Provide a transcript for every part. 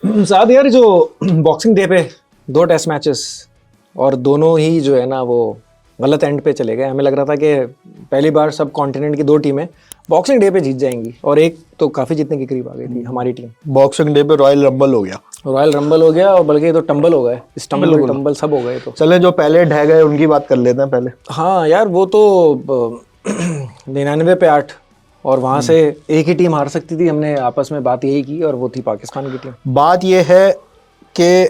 साथ यार जो बॉक्सिंग डे पे 2 टेस्ट मैचेस और दोनों ही जो है ना वो गलत एंड पे चले गए। हमें लग रहा था कि पहली बार सब कॉन्टिनेंट की 2 टीमें बॉक्सिंग डे पे जीत जाएंगी और एक तो काफ़ी जीतने के करीब आ गई थी हमारी टीम। बॉक्सिंग डे पे रॉयल रंबल हो गया, रॉयल रंबल हो गया और बल्कि तो टंबल हो गए, स्टंबल टंबल सब हो गए। तो चले जो पहले ढह गए उनकी बात कर लेते हैं पहले। हाँ यार वो तो 99 पे 8 और वहाँ से एक ही टीम हार सकती थी। हमने आपस में बात यही की और वो थी पाकिस्तान की टीम। बात ये है कि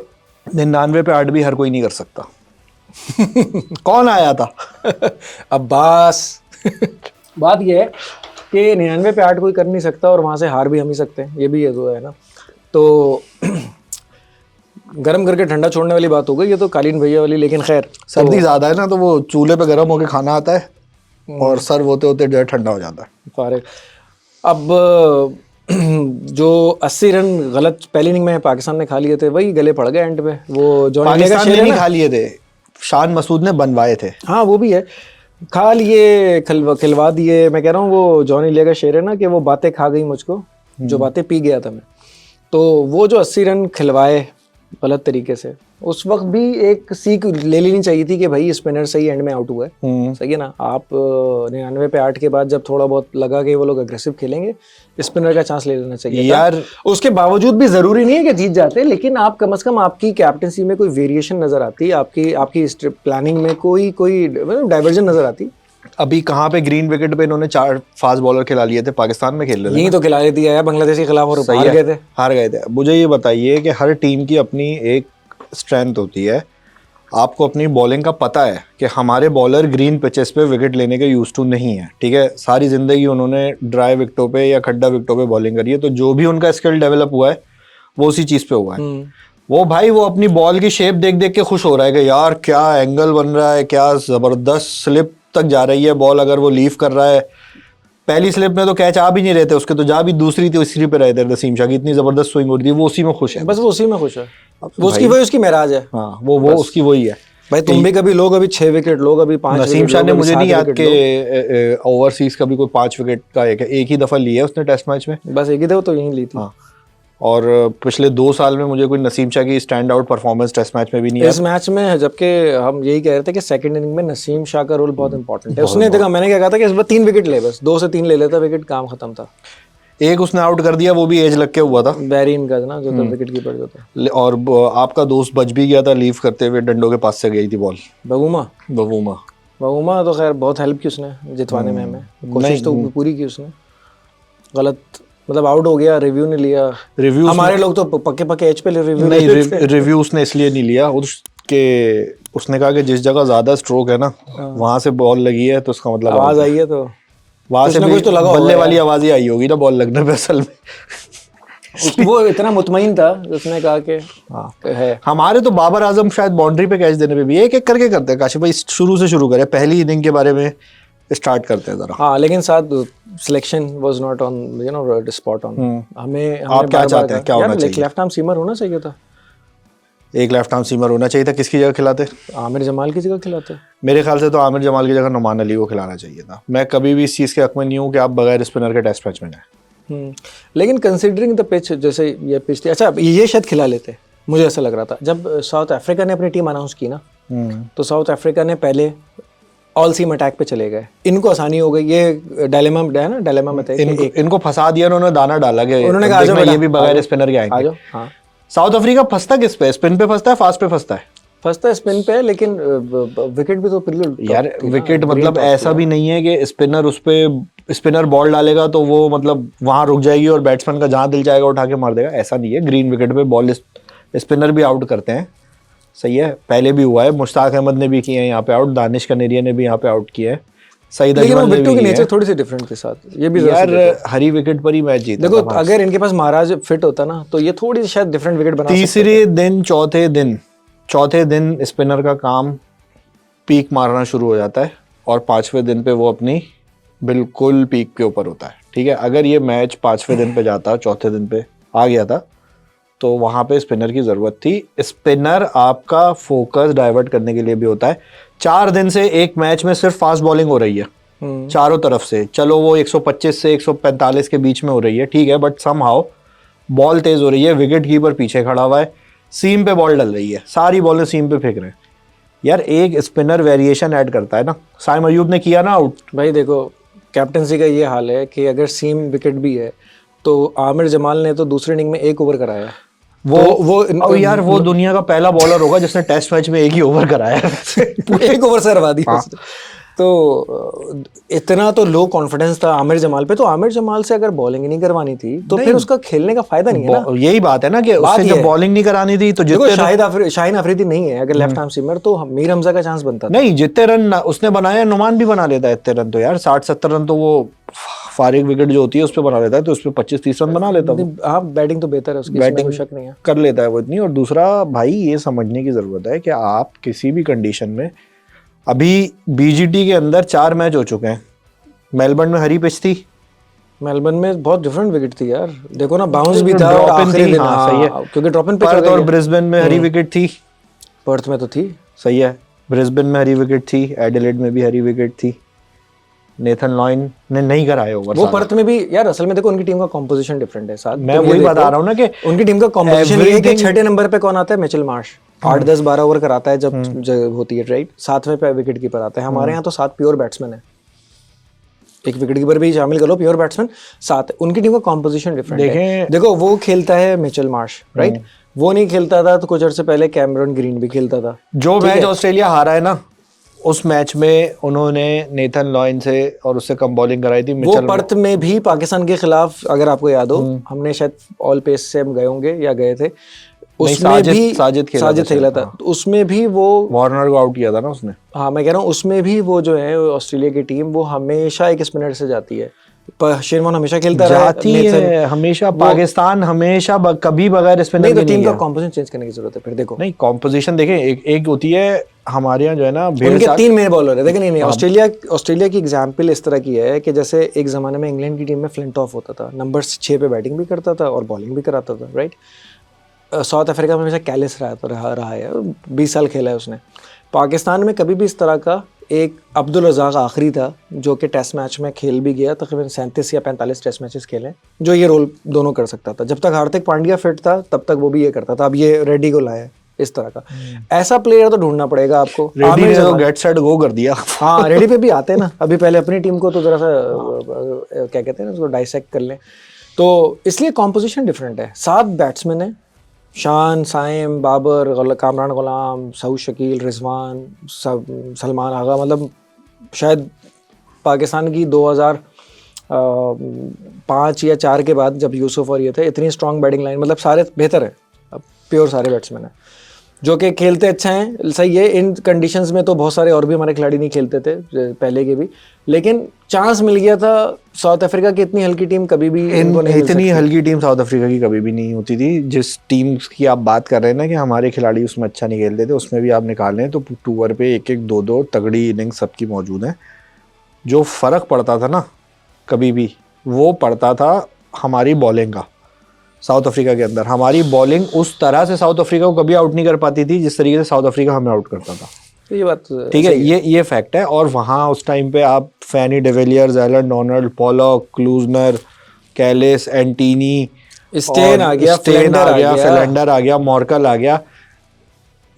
99 पे 8 भी हर कोई नहीं कर सकता। कौन आया था? अब्बास। बात ये है कि 99 पे 8 कोई कर नहीं सकता और वहाँ से हार भी हम ही सकते हैं, ये भी है जो है ना। तो गर्म करके ठंडा छोड़ने वाली बात हो गई ये तो कालीन भैया वाली, लेकिन खैर सर्दी ज्यादा है ना तो वो चूल्हे पे गर्म होके खाना आता है और सर्व होते होते जो है ठंडा हो जाता है। फारे अब जो 80 रन गलत पहली इनिंग में पाकिस्तान ने खा लिए थे वही गले पड़ गए एंड पे। वो जॉनी पाकिस्तान ने नहीं खा लिए थे, शान मसूद ने बनवाए थे। हाँ वो भी है, खा लिए खिलवा दिए। मैं कह रहा हूँ वो जॉनी लिया का शेर है ना कि वो बातें खा गई मुझको जो बातें पी गया था मैं। तो वो जो 80 रन खिलवाए गलत तरीके से, उस वक्त भी एक सीख ले लेनी चाहिए थी कि भाई स्पिनर सही एंड में आउट हुआ है। सही है ना। आप 99 पे 8 के बाद जब थोड़ा बहुत लगा कि वो लोग अग्रेसिव खेलेंगे, स्पिनर का चांस ले लेना चाहिए यार। उसके बावजूद भी जरूरी नहीं है कि जीत जाते, लेकिन आप कम से कम आपकी कैप्टनसी में कोई वेरिएशन नजर आती, आपकी प्लानिंग में कोई डाइवर्जन नजर आती। अभी कहाँ पे ग्रीन विकेट पे इन्होंने 4 फास्ट बॉलर खिला लिए थे, पाकिस्तान में खेल रहे थे। यही तो खिला दिया है बांग्लादेश के खिलाफ और हार गए थे। मुझे ये बताइए कि हर टीम की अपनी एक स्ट्रेंथ होती है। आपको अपनी बॉलिंग का पता है कि हमारे बॉलर ग्रीन पिचेस पे विकेट लेने के यूज टू नहीं है, ठीक है। सारी जिंदगी उन्होंने ड्राई विकेटों पे या खड्डा विकेटों पे बॉलिंग करी है, तो जो भी उनका स्किल डेवलप हुआ है वो उसी चीज पे हुआ है। वो भाई वो अपनी बॉल की शेप देख देख के खुश हो रहा है कि यार क्या एंगल बन रहा है, क्या जबरदस्त स्लिप तक जा रही है बॉल। अगर वो लीव कर रहा है, पहली स्लिप में तो कैच आ भी नहीं रहे थे उसके, तो जा भी दूसरी तीसरी पे रहे थे नसीम शाह की, इतनी जबरदस्त स्विंग हो रही थी। वो उसी में खुश है, बस वो उसी में खुश है। वो उसकी वही उसकी महराज है। हाँ वो उसकी वही है भाई। तुम भी कभी लोग अभी 6 विकेट लोग अभी 5 नसीम शाह ने मुझे नहीं याद कि ओवरसीज कभी कोई 5 विकेट का एक ही दफा लिया है उसने टेस्ट मैच में, बस एक ही दफा तो यही ली थी। हाँ। और पिछले 2 साल में मुझे कोई नसीम शाह की stand out performance test match में भी नहीं है। इस मैच में जबकि हम यही कह रहे थे कि सेकंड इनिंग में नसीम शाह का रोल बहुत इंपॉर्टेंट है। उसने देखा, मैंने क्या कहा था कि इस बार 3 विकेट ले, बस 2 से 3 ले लेता विकेट, काम खत्म था। एक उसने आउट कर दिया, वो भी एज लग के हुआ था, बैरिन का ना जो विकेट कीपर जो था। और आपका दोस्त बच भी गया था लीव करते हुए, डंडों के पास से गई थी बॉल। बबूमा तो खैर बहुत हेल्प की उसने जितवाने में, हमें कोशिश तो पूरी की उसने। गलत मतलब आउट हो गया, रिव्यू नहीं लिया। रिव्यू हमारे लोग तो पक्के एज पे रिव्यू नहीं, रिव्यू उसने इसलिए नहीं लिया उसने कहा कि जिस जगह ज्यादा स्ट्रोक है ना वहां से बॉल लगी है तो उसका मतलब आवाज आई है, तो वहां से कुछ तो लगा, बल्ले वाली आवाज ही आई होगी ना बॉल लगने पे असल में। वो इतना मुतमईन था उसने कहा कि हाँ है। हमारे तो बाबर आजम शायद बाउंड्री पे कैच देने पे भी एक एक करके करते हैं। काशिफ भाई शुरू से शुरू करें, पहली इनिंग के बारे में स्टार्ट करते हैं जरा। हाँ लेकिन साथ selection was not on spot on. हमें आप क्या चाहते हैं, क्या होना चाहिए? लेफ्ट आर्म सीमर होना चाहिए था, एक लेफ्ट आर्म सीमर होना चाहिए था। किसकी जगह खिलाते? आमिर जमाल की जगह खिलाते। मेरे ख्याल से तो आमिर जमाल की जगह नुमान अली को खिलाना चाहिए था। मैं कभी भी इस चीज़ के हक में नहीं हूँ कि आप बगैर स्पिनर के टेस्ट मैच में जाए। लेकिन कंसिडरिंग द पिच, जैसे ये पिच थी, अच्छा ये शायद खिला लेते, मुझे ऐसा लग रहा था। जब साउथ अफ्रीका ने अपनी टीम अनाउंस की ना, तो साउथ अफ्रीका ने पहले ऑल सीम अटैक पे चले गए। इनको आसानी हो गई, ये डायलेमा में थे। इनको फंसा दिया उन्होंने, दाना डाला गया, उन्होंने कहा ये भी बगैर स्पिनर के आएंगे। हाँ। साउथ अफ्रीका फंसता किस पे? स्पिन पे फंसता है, फास्ट पे फंसता है? फंसता है स्पिन पे, लेकिन विकेट भी तो यार विकेट मतलब ऐसा भी नहीं है कि स्पिनर बॉल डालेगा तो वो मतलब वहां रुक जाएगी और बैट्समैन का जहां दिल जाएगा उठा के मार देगा, ऐसा नहीं है। ग्रीन विकेट पे बॉल स्पिनर भी आउट करते हैं, सही है। पहले भी हुआ है, मुश्ताक अहमद ने भी किए हैं यहाँ पे आउट, दानिश कनेरिया ने भी यहाँ पे आउट किया है, सईद अजमल ने भी नेचर थोड़ी सी डिफरेंट के साथ ये भी यार हरी विकेट पर ही मैच जीता। देखो अगर इनके पास महाराज फिट होता ना तो ये थोड़ी सी शायद डिफरेंट विकेट बना। तीसरे दिन चौथे दिन स्पिनर का काम पीक मारना शुरू हो जाता है और 5वें दिन पे वो अपनी बिल्कुल पीक के ऊपर होता है, ठीक है। अगर ये मैच 5वें दिन पे जाता, चौथे दिन पे आ गया था, तो वहां पे स्पिनर की जरूरत थी। स्पिनर आपका फोकस डाइवर्ट करने के लिए भी होता है। 4 दिन से एक मैच में सिर्फ फास्ट बॉलिंग हो रही है चारों तरफ से, चलो वो 125 से 145 के बीच में हो रही है, ठीक है, बट समहाउ बॉल तेज हो रही है, विकेट कीपर पीछे खड़ा हुआ है, सीम पे बॉल डल रही है, सारी बॉलें सीम पे फेंक रहे हैं। यार एक स्पिनर वेरिएशन ऐड करता है ना, साइम अयूब ने किया ना आउट। भाई देखो कैप्टनसी का ये हाल है कि अगर सीम विकेट भी है तो आमिर जमाल ने तो दूसरे इनिंग में 1 ओवर कराया। वो यार वो दुनिया का पहला बॉलर होगा जिसने टेस्ट मैच में 1 ही ओवर कराया है। 1 ओवर से हरवा दिया उसने। तो इतना तो लो कॉन्फिडेंस था आमिर जमाल पे, तो आमिर जमाल से अगर बॉलिंग नहीं करवानी थी तो फिर उसका खेलने का फायदा नहीं है ना। यही बात है ना कि उससे जब बॉलिंग नहीं करानी थी तो देखो शाहिन अफरीदी नहीं है अगर लेफ्ट आर्म सीमर, तो मीर हमजा का चांस बनता था। नहीं, जितने रन उसने बनाया नुमान भी बना लेता है इतने रन तो यार, 60-70 रन तो वो फारिग विकेट जो होती है उस पर बना लेता है, तो उस पर 25-30 रन बना लेता है। हाँ बैटिंग तो बेहतर है उसकी, बैटिंग कोई शक नहीं है, कर लेता है वो इतनी। और दूसरा भाई ये समझने की जरूरत है कि आप किसी भी कंडीशन में, अभी बीजीटी के अंदर 4 मैच हो चुके हैं, मेलबर्न में हरी पिच थी, मेलबर्न में बहुत डिफरेंट विकेट थी यार, देखो ना बाउंस भी था ड्रॉप इन आखिरी थी, दिन, हाँ, सही है, क्योंकि ड्रॉप इन पे पर्थ और ब्रिस्बेन में हरी विकेट थी, पर्थ में तो थी, सही है, ब्रिस्बेन में हरी विकेट थी, एडिलेड में भी हरी विकेट थी, नेथन लॉयन ने नहीं कराए ओवर। वो पर्थ में भी यार, असल में देखो उनकी टीम का कॉम्पोजिशन डिफरेंट है साथ, मैं वही बता रहा हूँ ना कि उनकी टीम का कॉम्पोजिशन ये है कि 6ठे नंबर पे कौन आता है, मिचेल मार्श 8-10-12 ओवर कराता है जब होती है, राइट, 7वें पे विकेट कीपर आता है। हमारे यहाँ तो 7 प्योर बैट्समैन है, एक विकेट कीपर भी शामिल कर लो, प्योर बैट्समैन 7 है। उनकी टीम का कॉम्पोजिशन डिफरेंट है। देखो वो खेलता है मिचेल मार्श, राइट, वो नहीं खेलता था तो कुछ अर्से पहले कैमरन ग्रीन भी खेलता था। जो मैच ऑस्ट्रेलिया हारा है ना, उस मैच में उन्होंने नेथन लॉयन से और उससे कम बॉलिंग कराई थी। वो पर्थ में भी पाकिस्तान के खिलाफ, अगर आपको याद हो, हमने शायद ऑल पेस से हम गए होंगे या गए थे, उसमें भी साजिद खेला था, तो उसमें भी वो वार्नर को आउट किया था ना उसने। हाँ मैं कह रहा हूँ उसमें भी वो जो है ऑस्ट्रेलिया की टीम वो हमेशा एक स्पिनर से जाती है, शेरमान हमेशा खेलता जाती है हमेशा, पाकिस्तान हमेशा कभी बगैर स्पिनर नहीं, तो टीम का कॉम्पोजिशन चेंज करने की जरूरत है फिर। देखो नहीं, कॉम्पोजिशन देखें, एक होती है हमारे यहाँ जो है ना, उनके 3 मेन बॉलर है, देखिए नहीं ऑस्ट्रेलिया की एग्जांपल इस तरह की है कि जैसे एक जमाने में इंग्लैंड की टीम में फ्लिंटॉफ होता था, नंबर 6 पे बैटिंग भी करता था और बॉलिंग भी कराता था, राइट। साउथ अफ्रीका में हमेशा कैलिस रहा है, 20 साल खेला है उसने। पाकिस्तान में कभी भी इस तरह का एक अब्दुल रज़ाक आखिरी था जो कि टेस्ट मैच में खेल भी गया, तकरीबन 37 या 45 टेस्ट मैचेस खेले, जो ये रोल दोनों कर सकता था। जब तक हार्दिक पांड्या फिट था तब तक वो भी ये करता था। अब ये रेड्डी को लाया इस तरह का, ऐसा प्लेयर तो ढूंढना पड़ेगा आपको। रेड्डी ने तो गेट सेट गो कर दिया। हाँ रेड्डी पे भी आते हैं ना, अभी पहले अपनी टीम को तो जरा सा क्या कहते हैं ना उसको डाइसेक्ट कर लें, तो इसलिए कॉम्पोजिशन डिफरेंट है। 7 बैट्समैन है, शान, साइम, बाबर, कामरान गुलाम, सऊद शकील, रिजवान, सलमान आगा, मतलब शायद पाकिस्तान की 2005 या 4 के बाद जब यूसुफ और ये थे, इतनी स्ट्रॉन्ग बैटिंग लाइन, मतलब सारे बेहतर है, अब प्योर सारे बैट्समैन हैं जो कि खेलते अच्छा हैं, सही है। इन कंडीशंस में तो बहुत सारे और भी हमारे खिलाड़ी नहीं खेलते थे पहले के भी, लेकिन चांस मिल गया था। साउथ अफ्रीका की इतनी हल्की टीम कभी भी इतनी हल्की टीम साउथ अफ्रीका की कभी भी नहीं होती थी। जिस टीम की आप बात कर रहे हैं ना कि हमारे खिलाड़ी उसमें अच्छा नहीं खेलते थे, उसमें भी आप निकाल लें तो टूर पे 1-1, 2-2 तगड़ी इनिंग सबकी मौजूद है। जो फ़र्क पड़ता था ना कभी भी, वो पड़ता था हमारी बॉलिंग का। साउथ अफ्रीका के अंदर हमारी बॉलिंग उस तरह से साउथ अफ्रीका को कभी आउट नहीं कर पाती थी जिस तरीके से साउथ अफ्रीका हमें आउट करता था। ये बात ठीक है, ये फैक्ट है। और वहाँ उस टाइम पे आप Fanie de Villiers, Allan Donald, Pollock, Klusener, Kallis, Ntini, Steyn आ गया, फिलेंडर आ गया, मॉर्कल आ गया,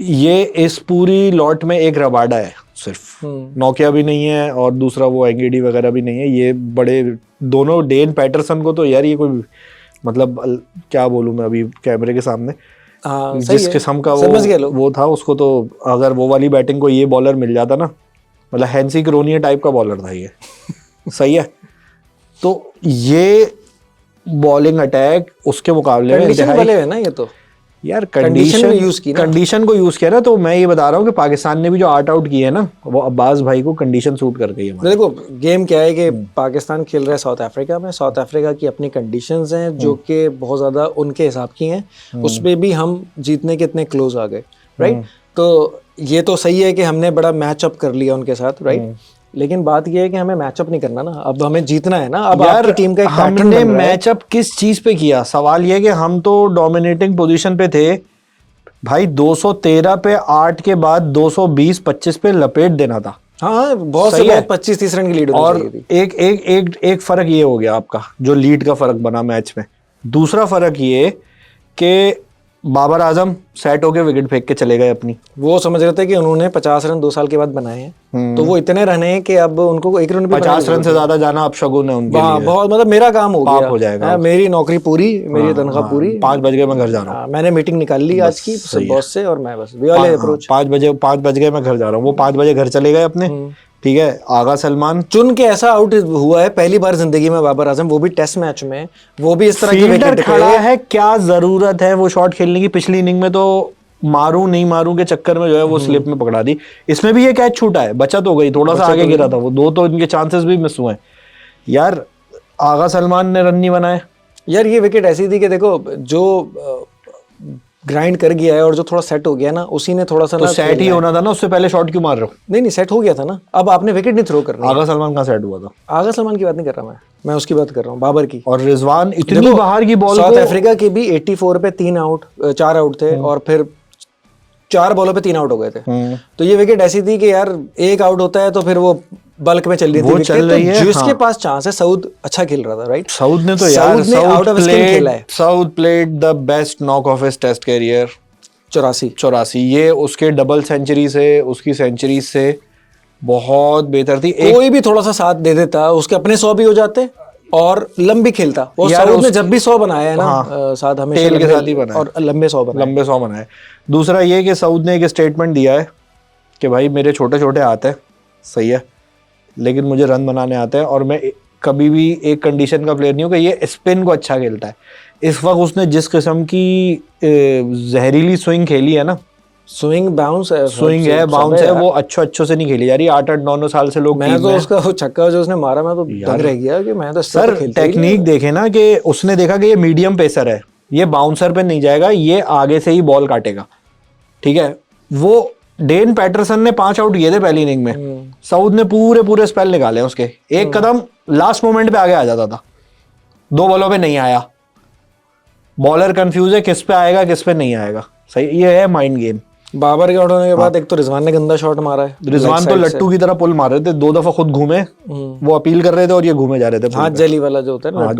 ये इस पूरी लॉट में एक रबाडा है सिर्फ। नोकिया भी नहीं है और दूसरा वो एंगेडी वगैरह भी नहीं है। ये बड़े दोनों, डेन पैटरसन को तो यार ये कोई, मतलब क्या बोलूं मैं अभी कैमरे के सामने, जिस किस्म का वो था, उसको तो अगर वो वाली बैटिंग को ये बॉलर मिल जाता ना, मतलब हैंसी क्रोनिया टाइप का बॉलर था ये। सही है, तो ये बॉलिंग अटैक उसके मुकाबले में है ना, ये तो यार कंडीशन को यूज किया ना। तो मैं ये बता रहा हूँ कि पाकिस्तान ने भी जो 8 आउट किए है ना, वो अब्बास भाई को कंडीशन सूट कर गई है। देखो गेम क्या है कि पाकिस्तान खेल रहा है साउथ अफ्रीका में, साउथ अफ्रीका की अपनी कंडीशंस हैं जो कि बहुत ज्यादा उनके हिसाब की हैं, उसमें भी हम जीतने के इतने क्लोज आ गए, राइट। तो ये तो सही है कि हमने बड़ा मैचअप कर लिया उनके साथ, राइट, लेकिन बात ये है कि हमें मैचअप नहीं करना ना, अब हमें जीतना है ना। अब यार टीम का एक हमने मैचअप किस चीज पे किया, सवाल ये कि हम तो डोमिनेटिंग पोजीशन पे थे भाई। 213 पे 8 के बाद 220-25 पे लपेट देना था। हाँ बहुत सही है, 25-30 रन की लीड और एक फर्क ये हो गया आपका, जो लीड का फर्क बना मैच में, दूसरा फर्क ये कि बाबर आजम सेट होके विकेट फेंक के चले गए अपनी। वो समझ रहे थे कि उन्होंने 50 रन 2 साल के बाद बनाए हैं, तो वो इतने रन हैं कि अब उनको 1 रन भी 50 रन से ज्यादा जाना अब शगुन है उनके लिए। बहुत, मतलब मेरा काम हो पाप गया, हो जाएगा। हाँ, मेरी नौकरी पूरी, मेरी तनख्वाह पूरी। 5 बज गए मैं घर जा रहा हूँ। हाँ, मैंने मीटिंग निकाल ली आज की बॉस से, और मैं बस वे वाले अप्रोच। 5 बज गए मैं घर जा रहा हूँ। वो 5 बजे घर चले गए अपने, ठीक है। आगा सलमान चुन के ऐसा आउट हुआ है पहली बार जिंदगी में बाबर आजम, वो भी टेस्ट मैच में, वो भी इस तरह की फील्डर विकेट खड़ा है, क्या जरूरत है वो शॉट खेलने की। पिछली इनिंग में तो मारूं नहीं मारूं के चक्कर में जो है वो स्लिप में पकड़ा दी। इसमें भी ये कैच छूटा है, बचत हो गई, थोड़ा सा आगे गिरा था वो, 2 तो इनके चांसेस भी मिस हुए यार। आगा सलमान ने रन नहीं बनाए यार। ये विकेट ऐसी थी कि देखो, जो ग्राइंड कर गया है और जो थोड़ा सेट हो गया ना, उसी ने थोड़ा सा तो ना सेट ही होना था ना, उससे पहले शॉट क्यों मार रहे हो? नहीं सेट हो गया था ना, अब आपने विकेट नहीं थ्रो करना। आगा सलमान कहाँ सेट हुआ था? आगा सलमान की बात नहीं कर रहा मैं उसकी बात कर रहा हूँ, बाबर की। और रिजवान इतनी बाहर की बॉल साउथ अफ्रीका की भी 84 पे 4 आउट थे, और फिर 4 बॉलों पे 3 आउट हो गए थे। तो ये विकेट ऐसी थी कि यार एक आउट होता है तो फिर वो बल्क में चल रही थी विकेट, चल रही है, जिसके पास चांस है। सऊद अच्छा खेल रहा था, राइट? सऊद ने तो यार आउट ऑफ स्पिन खेला है। Saud played the best knock of his test career. 84 ये उसके डबल सेंचुरी से, उसकी सेंचुरी से बहुत बेहतर थी। कोई भी थोड़ा सा साथ दे देता, उसके अपने 100 भी हो जाते और लंबी खेलता। वो सऊद ने जब भी 100 बनाया है ना, साथ हमेशा टेल के साथ ही बनाया और लंबे 100 बनाए। दूसरा ये कि सऊद ने एक स्टेटमेंट दिया है कि भाई मेरे छोटे छोटे हाथ हैं, सही है, लेकिन मुझे रन बनाने आते हैं, और मैं कभी भी एक कंडीशन का प्लेयर नहीं हूँ कि ये स्पिन को अच्छा खेलता है। इस वक्त उसने जिस किस्म की जहरीली स्विंग खेली है ना, स्विंग बाउंस है, वो अच्छे से नहीं खेली जा रही। 8-9 साल से लोग, मैं तो उसका वो छक्का जो उसने मारा, मैं तो दंग रह गया कि मैं तो सर टेक्निक देखे ना, कि उसने देखा कि ये मीडियम पेसर है, ये बाउंसर पे नहीं जाएगा, ये आगे से ही बॉल काटेगा, ठीक है। वो डेन पैटरसन ने 5 आउट किए थे पहली इनिंग में, सऊद ने पूरे स्पेल निकाले उसके। एक कदम लास्ट मोमेंट पे आगे आ जाता था, 2 बॉलों पे नहीं आया। बॉलर कंफ्यूज है किस पे आएगा किस पे नहीं आएगा, सही। ये है माइंड गेम। बाबर के आउट होने के बाद एक तो रिजवान ने गंदा शॉट मारा है। रिजवान तो लट्टू की तरह पुल मार रहे थे, 2 दफा खुद घूमे, वो अपील कर रहे थे और ये घूमे जा रहे थे। हाथ जली वाला जो होता है ना,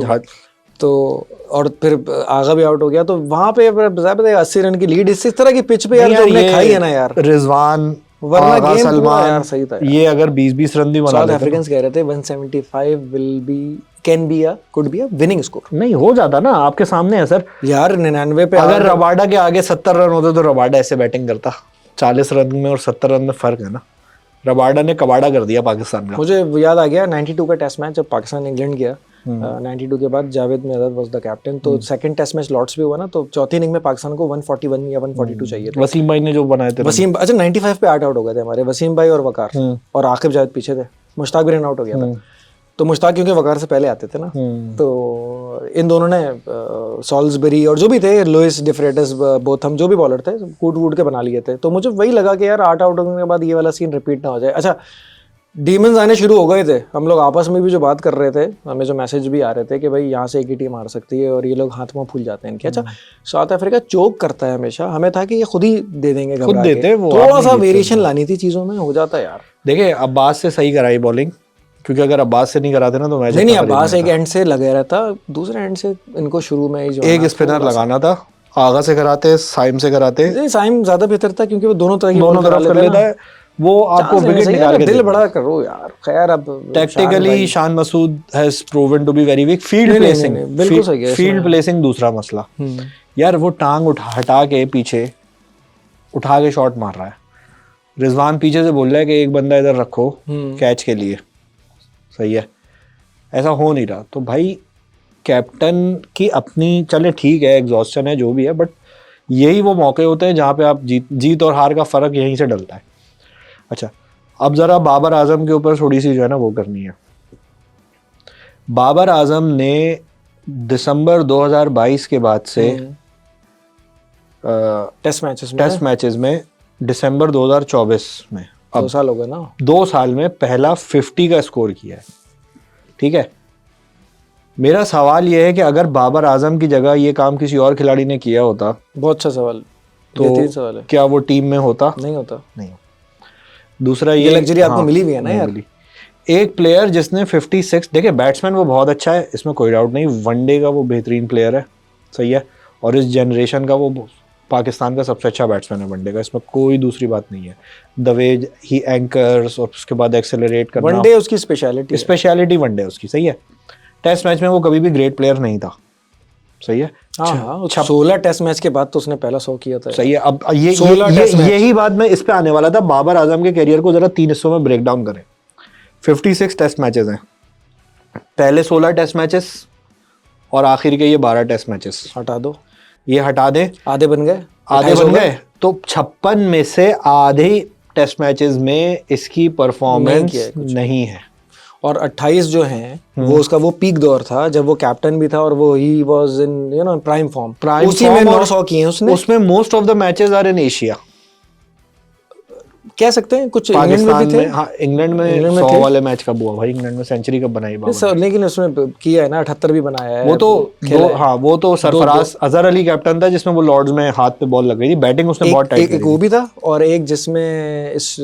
तो और फिर आगा भी आउट हो गया। तो वहां पे 80 रन की लीड इस तरह की पिच पे यार जो हमने खाई है ना यार, रिजवान वरना गेम सलमान यार सही था। ये अगर 20-20 रन भी बना साउथ अफ्रीकन्स कह रहे थे 175 could be a winning score. नहीं हो जाता ना, आपके सामने है सर यार 99 पे। अगर रबाडा के आगे 70 रन होते तो रबाडा ऐसे बैटिंग करता? 40 रन में और 70 रन में फर्क है ना। रबाडा ने कबाड़ा कर दिया पाकिस्तान का। मुझे याद आ गया 92 का टेस्ट मैच जब पाकिस्तान इंग्लैंड गया, 92 के बाद Javed my dad was the captain. तो सेकंड टेस्ट मैच लॉर्ड्स भी हुआ ना, तो चौथी इनिंग में पाकिस्तान को 141 या 142 चाहिए था। वसीम भाई ने जो बनाए थे, वसीम, अच्छा 95 पे 8 आउट हो गए थे हमारे, वसीम भाई और वकार, और आकिब जावेद पीछे थे, मुश्ताक भी रन आउट हो गया था। तो मुश्ताक क्योंकि वकार से पहले आते थे ना, तो इन दोनों ने सॉल्सबरी और जो भी थे, लुइस डिफ्रेटस, बोथम, जो भी बॉलर थे, कूट वूट के बना लिए थे। तो मुझे वही लगा कि यार 8 आउट होने के बाद ये वाला सीन रिपीट ना हो जाए। अच्छा, डीमंस आने शुरू हो गए थे, हम लोग आपस में भी जो बात कर रहे थे, हमें जो मैसेज भी आ रहे थे कि भाई यहाँ से एक ही टीम हार सकती है और ये लोग हाथ में फूल जाते हैं इनके। अच्छा, साउथ अफ्रीका चोक करता है हमेशा, हमें था कि ये खुद ही दे देंगे, खुद देते, वो थोड़ा सा वेरिएशन लानी थी चीजों में, हो जाता यार। देखिए अब्बास से सही कराई बॉलिंग, क्योंकि अगर अब्बास से नहीं कराते ना तो मैच नहीं, अब्बास एक एंड से लगे रहता, दूसरे एंड से इनको शुरू में ही एक स्पिनर लगाना था, आगा से कराते, साइम से कराते। साइम ज्यादा बेहतर था क्योंकि वो दोनों तरफ कर लेता है, वो आपको विकेट निकाल के दिल बड़ा करो यार। खैर अब tactically Shan Masood has proven to be very weak. Field placing बिल्कुल सही है, फील्ड प्लेसिंग दूसरा मसला यार। वो टांग हटा के पीछे उठा के शॉट मार रहा है, रिजवान पीछे से बोल रहा है कि एक बंदा इधर रखो कैच के लिए, सही है, ऐसा हो नहीं रहा। तो भाई कैप्टन की अपनी, चले ठीक है एग्जॉस्शन है जो भी है, बट यही वो मौके होते हैं जहाँ पे आप जीत और हार का फर्क यहीं से डलता है। अच्छा, अब जरा बाबर आजम के ऊपर थोड़ी सी जो है ना वो करनी है। बाबर आजम ने दिसंबर 2022 के बाद से टेस्ट मैचेस में दिसंबर 2024 में 2 साल हो गए ना, 2 साल में पहला 50 का स्कोर किया है, ठीक है। मेरा सवाल यह है कि अगर बाबर आजम की जगह ये काम किसी और खिलाड़ी ने किया होता, बहुत अच्छा सवाल, तो सवाल है, क्या वो टीम में होता? नहीं होता, नहीं। दूसरा ये लग्जरी आपको मिली भी है ना यार। एक प्लेयर जिसने 56, देखिए बैट्समैन वो बहुत अच्छा है, इसमें कोई डाउट नहीं, वनडे का वो बेहतरीन प्लेयर है, सही है, और इस जनरेशन का वो पाकिस्तान का सबसे अच्छा बैट्समैन है वनडे का, इसमें कोई दूसरी बात नहीं है। द वे ही एंकर्स और उसके बाद एक्सेलरेट करना, वनडे उसकी स्पेशलिटी वनडे उसकी, सही है। टेस्ट मैच में वो कभी भी ग्रेट प्लेयर नहीं था, सही है। हाँ, 16 टेस्ट मैच के बाद तो उसने पहला 100 किया था। सही है। अब यही बात मैं इस पे आने वाला था। बाबर आजम के करियर को जरा 3 हिस्सों में ब्रेक डाउन करें। 56 टेस्ट मैचेस हैं, पहले 16 टेस्ट मैचेस और आखिर के ये 12 टेस्ट मैचेस हटा दो, ये हटा दें, आधे बन गए, तो 56 में से आधे टेस्ट मैचेस में इसकी परफॉर्मेंस नहीं है। और 28 जो हैं वो उसका वो पीक दौर था जब वो कैप्टन भी था और वो ही वाज इन प्राइम फॉर्म, उसी में 900 किए हैं उसने। उसमें most of the matches are in Asia, कह सकते हैं। कुछ इंग्लैंड में भी थे। हाँ, इंग्लैंड में 100 वाले मैच कब हुआ भाई? इंग्लैंड में सेंचुरी कब बनाई बाबर? लेकिन उसमें किया है ना, 78 भी बनाया है। वो तो सरफराज अजहर अली कैप्टन था, जिसमें वो लॉर्ड्स में हाथ पे बॉल लग गई थी, बैटिंग उसने बहुत टाइट की। एक वो भी था, और एक जिसमें इस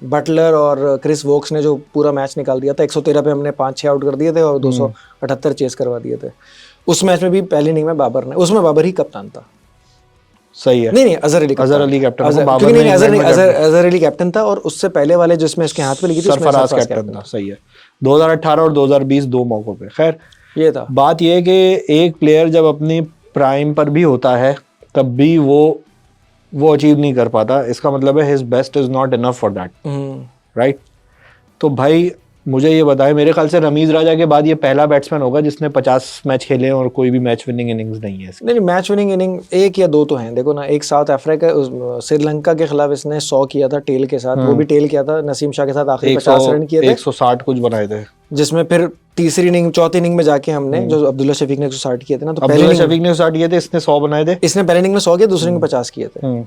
बटलर और क्रिस वोक्स ने जो पूरा मैच निकाल दिया था। 113 पे हमने 5-6 आउट कर दिए थे और 278 चेस करवा दिए थे। उस मैच में भी पहली इनिंग में बाबर ने, उसमें बाबर ही कप्तान था। सही है। नहीं, अजहर अली कैप्टन अजहर अली कैप्टन था, और उससे पहले वाले जिसमें उसके हाथ पे लगी थी सरफराज कैप्टन था। सही है। 2018 और 2020 दो मौकों पे। खैर ये था। बात ये है कि एक प्लेयर जब अपनी प्राइम पर भी होता है तब भी वो अचीव नहीं कर पाता, इसका मतलब है his best is not enough for that, right? तो भाई मुझे ये बताएं, मेरे ख्याल से रमीज राजा के बाद ये पहला बैट्समैन होगा जिसने 50 मैच खेले और कोई भी मैच विनिंग इनिंग्स नहीं है इसकी। नहीं, मैच विनिंग इनिंग 1 या 2 तो हैं। देखो ना, एक साउथ अफ्रीका श्रीलंका के खिलाफ इसने 100 किया था टेल के साथ, वो भी टेल किया था नसीम शाह के साथ, आखिरी 50 रन किए थे, 160 कुछ बनाए थे, जिसमें फिर तीसरी इनिंग चौथी इनिंग में जाके हमने जो अब्दुल्ला शफीक ने 160 किए थे ना, तो अब्दुल्ला शफीक ने 160 किए थे, इसने 100 बनाए थे। इसने पहले इनिंग में 100 किए, दूसरी इनिंग में 50 किए थे।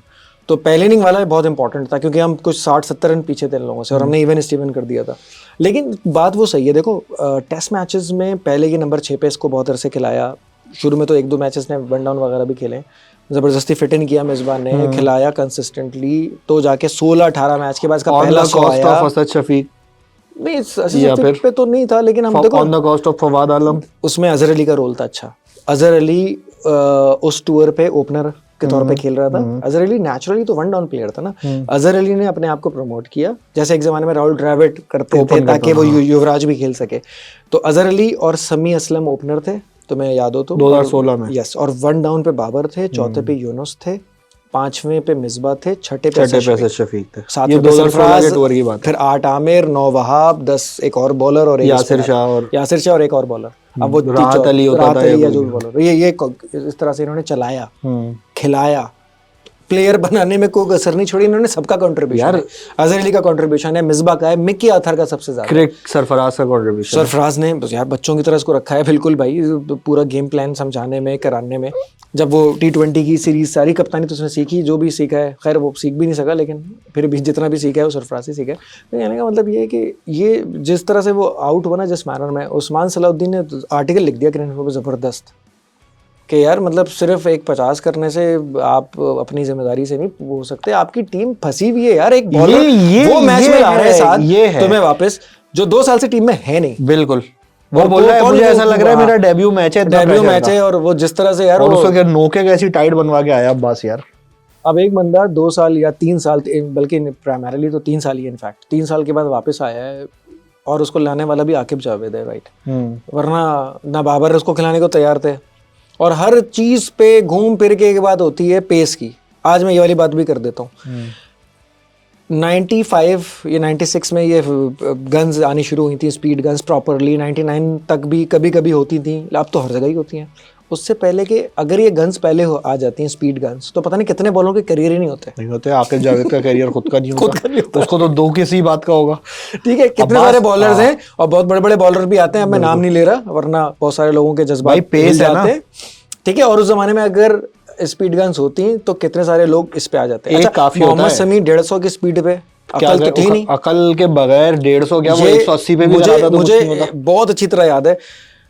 तो पहले इनिंग वाला बहुत इंपॉर्टेंट था क्योंकि हम कुछ 60-70 रन पीछे थे इन लोगों से, और हमने इवन स्टीवन कर दिया था। लेकिन बात वो सही है, देखो टेस्ट मैचेस में पहले के नंबर 6 पे इसको बहुत अरसे खिलाया। शुरू में तो 1-2 मैचेस ने वन डाउन वगैरह भी खेले, ज़बरदस्ती फिट इन किया मेजबान ने, खिलाया कंसिस्टेंटली, तो जाके 16-18 मैच के बाद इसका पहला 100 आया। असद शफीक नहीं, शफीक पे तो नहीं था, लेकिन हम देखो on the cost of Fawad Alam, उसमें अजहर अली का रोल था अच्छा। अजहर अली उस टूर पे ओपनर के तौर पे खेल रहा था। अजहर अली नेचुरली तो वन डाउन प्लेयर था ना। अजहर अली ने अपने आप को प्रमोट किया, जैसे एक जमाने में राहुल द्रविड़ करते थे ताकि वो युवराज भी खेल सके। तो अजहर अली और समी असलम ओपनर थे, तुम्हें याद हो तो 2016 में। यस, और वन डाउन पे बाबर थे, चौथे पे यूनुस थे, 5वें पे मिसबा थे, 6ठे पे असद शफीक थे, 7वें पे सरफराज, फिर 8 आमिर, 9 वहाब, 10 एक और बॉलर और यासिर शाह और एक और बॉलर। अब वो राहत अली होता था या जो भी बॉलर, ये इस तरह से इन्होंने चलाया, खिलाया, प्लेयर बनाने में कोई असर नहीं छोड़ी इन्होंने। सबका कंट्रीब्यूशन यार, अजहर अली का कंट्रीब्यूशन है, मिसबा का है, मिकी आथर का सबसे ज्यादा, सरफराज का कंट्रीब्यूशन। सरफराज ने यार बच्चों की तरह इसको रखा है, बिल्कुल भाई, पूरा गेम प्लान समझाने में, कराने में। जब वो T20 की सीरीज सारी कप्तानी तो उसने सीखी, जो भी सीखा है, खैर वो सीख भी नहीं सका, लेकिन फिर भी जितना भी सीखा है वो सरफराज से सीखा है। तो कहने का मतलब ये है कि ये जिस तरह से वो आउट हुआ ना, जिस मैनर में, उस्मान सलाउद्दीन ने आर्टिकल लिख दिया क्रिकेट पे ज़बरदस्त कि यार मतलब सिर्फ एक 50 करने से आप अपनी जिम्मेदारी से नहीं हो सकते, आपकी टीम फंसी हुई है यार। एक बॉलर वो मैच में ला रहे हैं साथ तुम्हें वापस, जो 2 साल से टीम में है नहीं, बिल्कुल। वो बोल रहा है मुझे ऐसा लग रहा है मेरा डेब्यू मैच है, और वो जिस तरह से यार उसको नोके कैसी टाइट बनवा के आया बस यार। अब एक बंदा 2 साल या 3 साल, बल्कि प्राइमरीली तो 3 साल ही, इनफैक्ट 3 साल के बाद वापस आया है, और उसको लाने वाला भी आकिब जावेद है, राइट? वरना ना बाबर उसको खिलाने को तैयार थे। और हर चीज पे घूम फिर के बाद होती है पेस की। आज मैं ये वाली बात भी कर देता हूँ, 95 या 96 में ये गन्स आनी शुरू हुई थी, स्पीड गन्स प्रॉपरली। 99 तक भी कभी कभी होती थी, अब तो हर जगह ही होती हैं। उससे पहले कि अगर ये गन्स पहले आ जाती हैं, स्पीड गन्स, तो पता नहीं कितने बॉलों के करियर ही नहीं होते। आकिब जावेद का करियर खुद का नहीं होता, उसको तो 2 किसी बात का होगा। ठीक है, कितने सारे बॉलर्स हैं और बहुत बड़े बड़े बॉलर भी आते हैं, अब मैं नाम नहीं ले रहा वरना बहुत सारे लोगों के जज्बात पेस जाते हैं। ठीक है, और उस जमाने में अगर स्पीड गन्स होती तो कितने सारे लोग इस पे आ जाते हैं। काफी मोहम्मद शमी 150 की स्पीड पे, अकल तो थी नहीं, अकल के बगैर 150 क्या, वो 180 पे भी मुझे बहुत अच्छी तरह याद है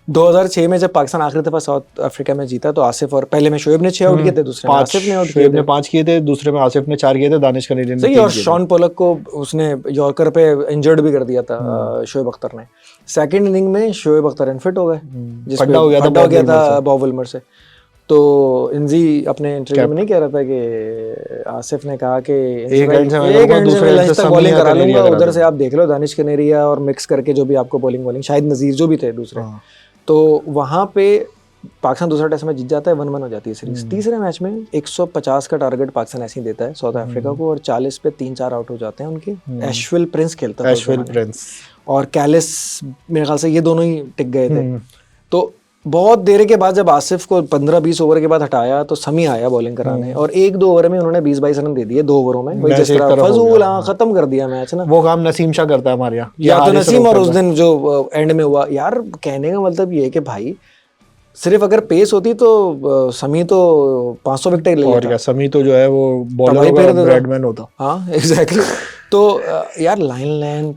2006 में जब पाकिस्तान आखिरी दफा साउथ अफ्रीका में जीता, तो आसिफ और पहले में शोएब ने 6 आउट किए थे, दूसरे में आसिफ ने आउट किए थे, शोएब ने 5 किए थे, दूसरे में आसिफ ने 4 किए थे, दानिश कनेडियन ने 3 किए थे। और शॉन पोलक को उसने यॉर्कर पे इंजर्ड भी कर दिया था शोएब अख्तर ने। सेकंड इनिंग में शोएब अख्तर अनफिट हो गए, जिसमें फड्डा हो गया था बॉब विल्मर से। तो इंजी अपने इंटरव्यू में नहीं कह रहा था कि आसिफ ने कहा कि एक एंड से मैं एक करूंगा, एंड से दूसरे मैं एंड लंच से तक बॉलिंग समीर करा कनेरिया लूंगा, करा उधर से दूंगा। आप देख लो दानिश कनेरिया और मिक्स करके जो भी आपको बॉलिंग शायद नज़ीर जो भी थे दूसरे, तो वहाँ पे पाकिस्तान दूसरा टेस्ट में जीत जाता है, 1-1 हो जाती है सीरीज। तीसरे मैच में 150 का टारगेट पाकिस्तान ऐसे ही देता है साउथ अफ्रीका को, और 40 पे 3-4 आउट हो जाते हैं उनके। एशविल प्रिंस खेलता था उस एशविल ज़माने में, प्रिंस और कैलिस मेरे ख्याल से ये दोनों ही टिक गए थे। तो बहुत देर के बाद जब आसिफ को 15-20 ओवर के बाद हटाया तो समी आया बॉलिंग कराने, और 1-2 ओवर में उन्होंने 20-22 रन दे दिए 2 ओवरों में। वही मैच जिस एक तरह तरफ हो फजूल गया। खत्म कर दिया मैच ना। वो काम नसीम शाह करता है हमारे यहाँ, या तो नसीम, और उस दिन जो एंड में हुआ यार, कहने का मतलब ये है कि भाई सिर्फ अगर पेस होती तो समी तो 500 विकेट ले और लेता। क्या, समी तो जो है वो बॉलर तबाही होगा, फेर देता। ब्रैडमैन होता। हाँ एग्जैक्टली। तो यार लाइन लेंथ,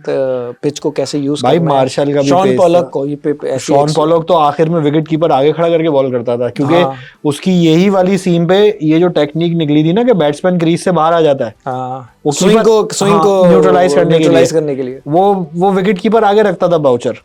पिच को कैसे यूज भाई करना है। मार्शल का भी शॉन पेस पॉलक था। को ये ऐसी शॉन पॉलक तो आखिर में विकेट कीपर आगे खड़ा करके बॉल करता था, क्योंकि हाँ। उसकी यही वाली सीम पे ये जो टेक्निक निकली थी ना कि बैट्समैन क्रीज से बाहर आ जाता है, हाँ, वो स्विंग कीपर- को न्यूट्रलाइज करने के लिए वो विकेट कीपर आगे रखता था बाउचर।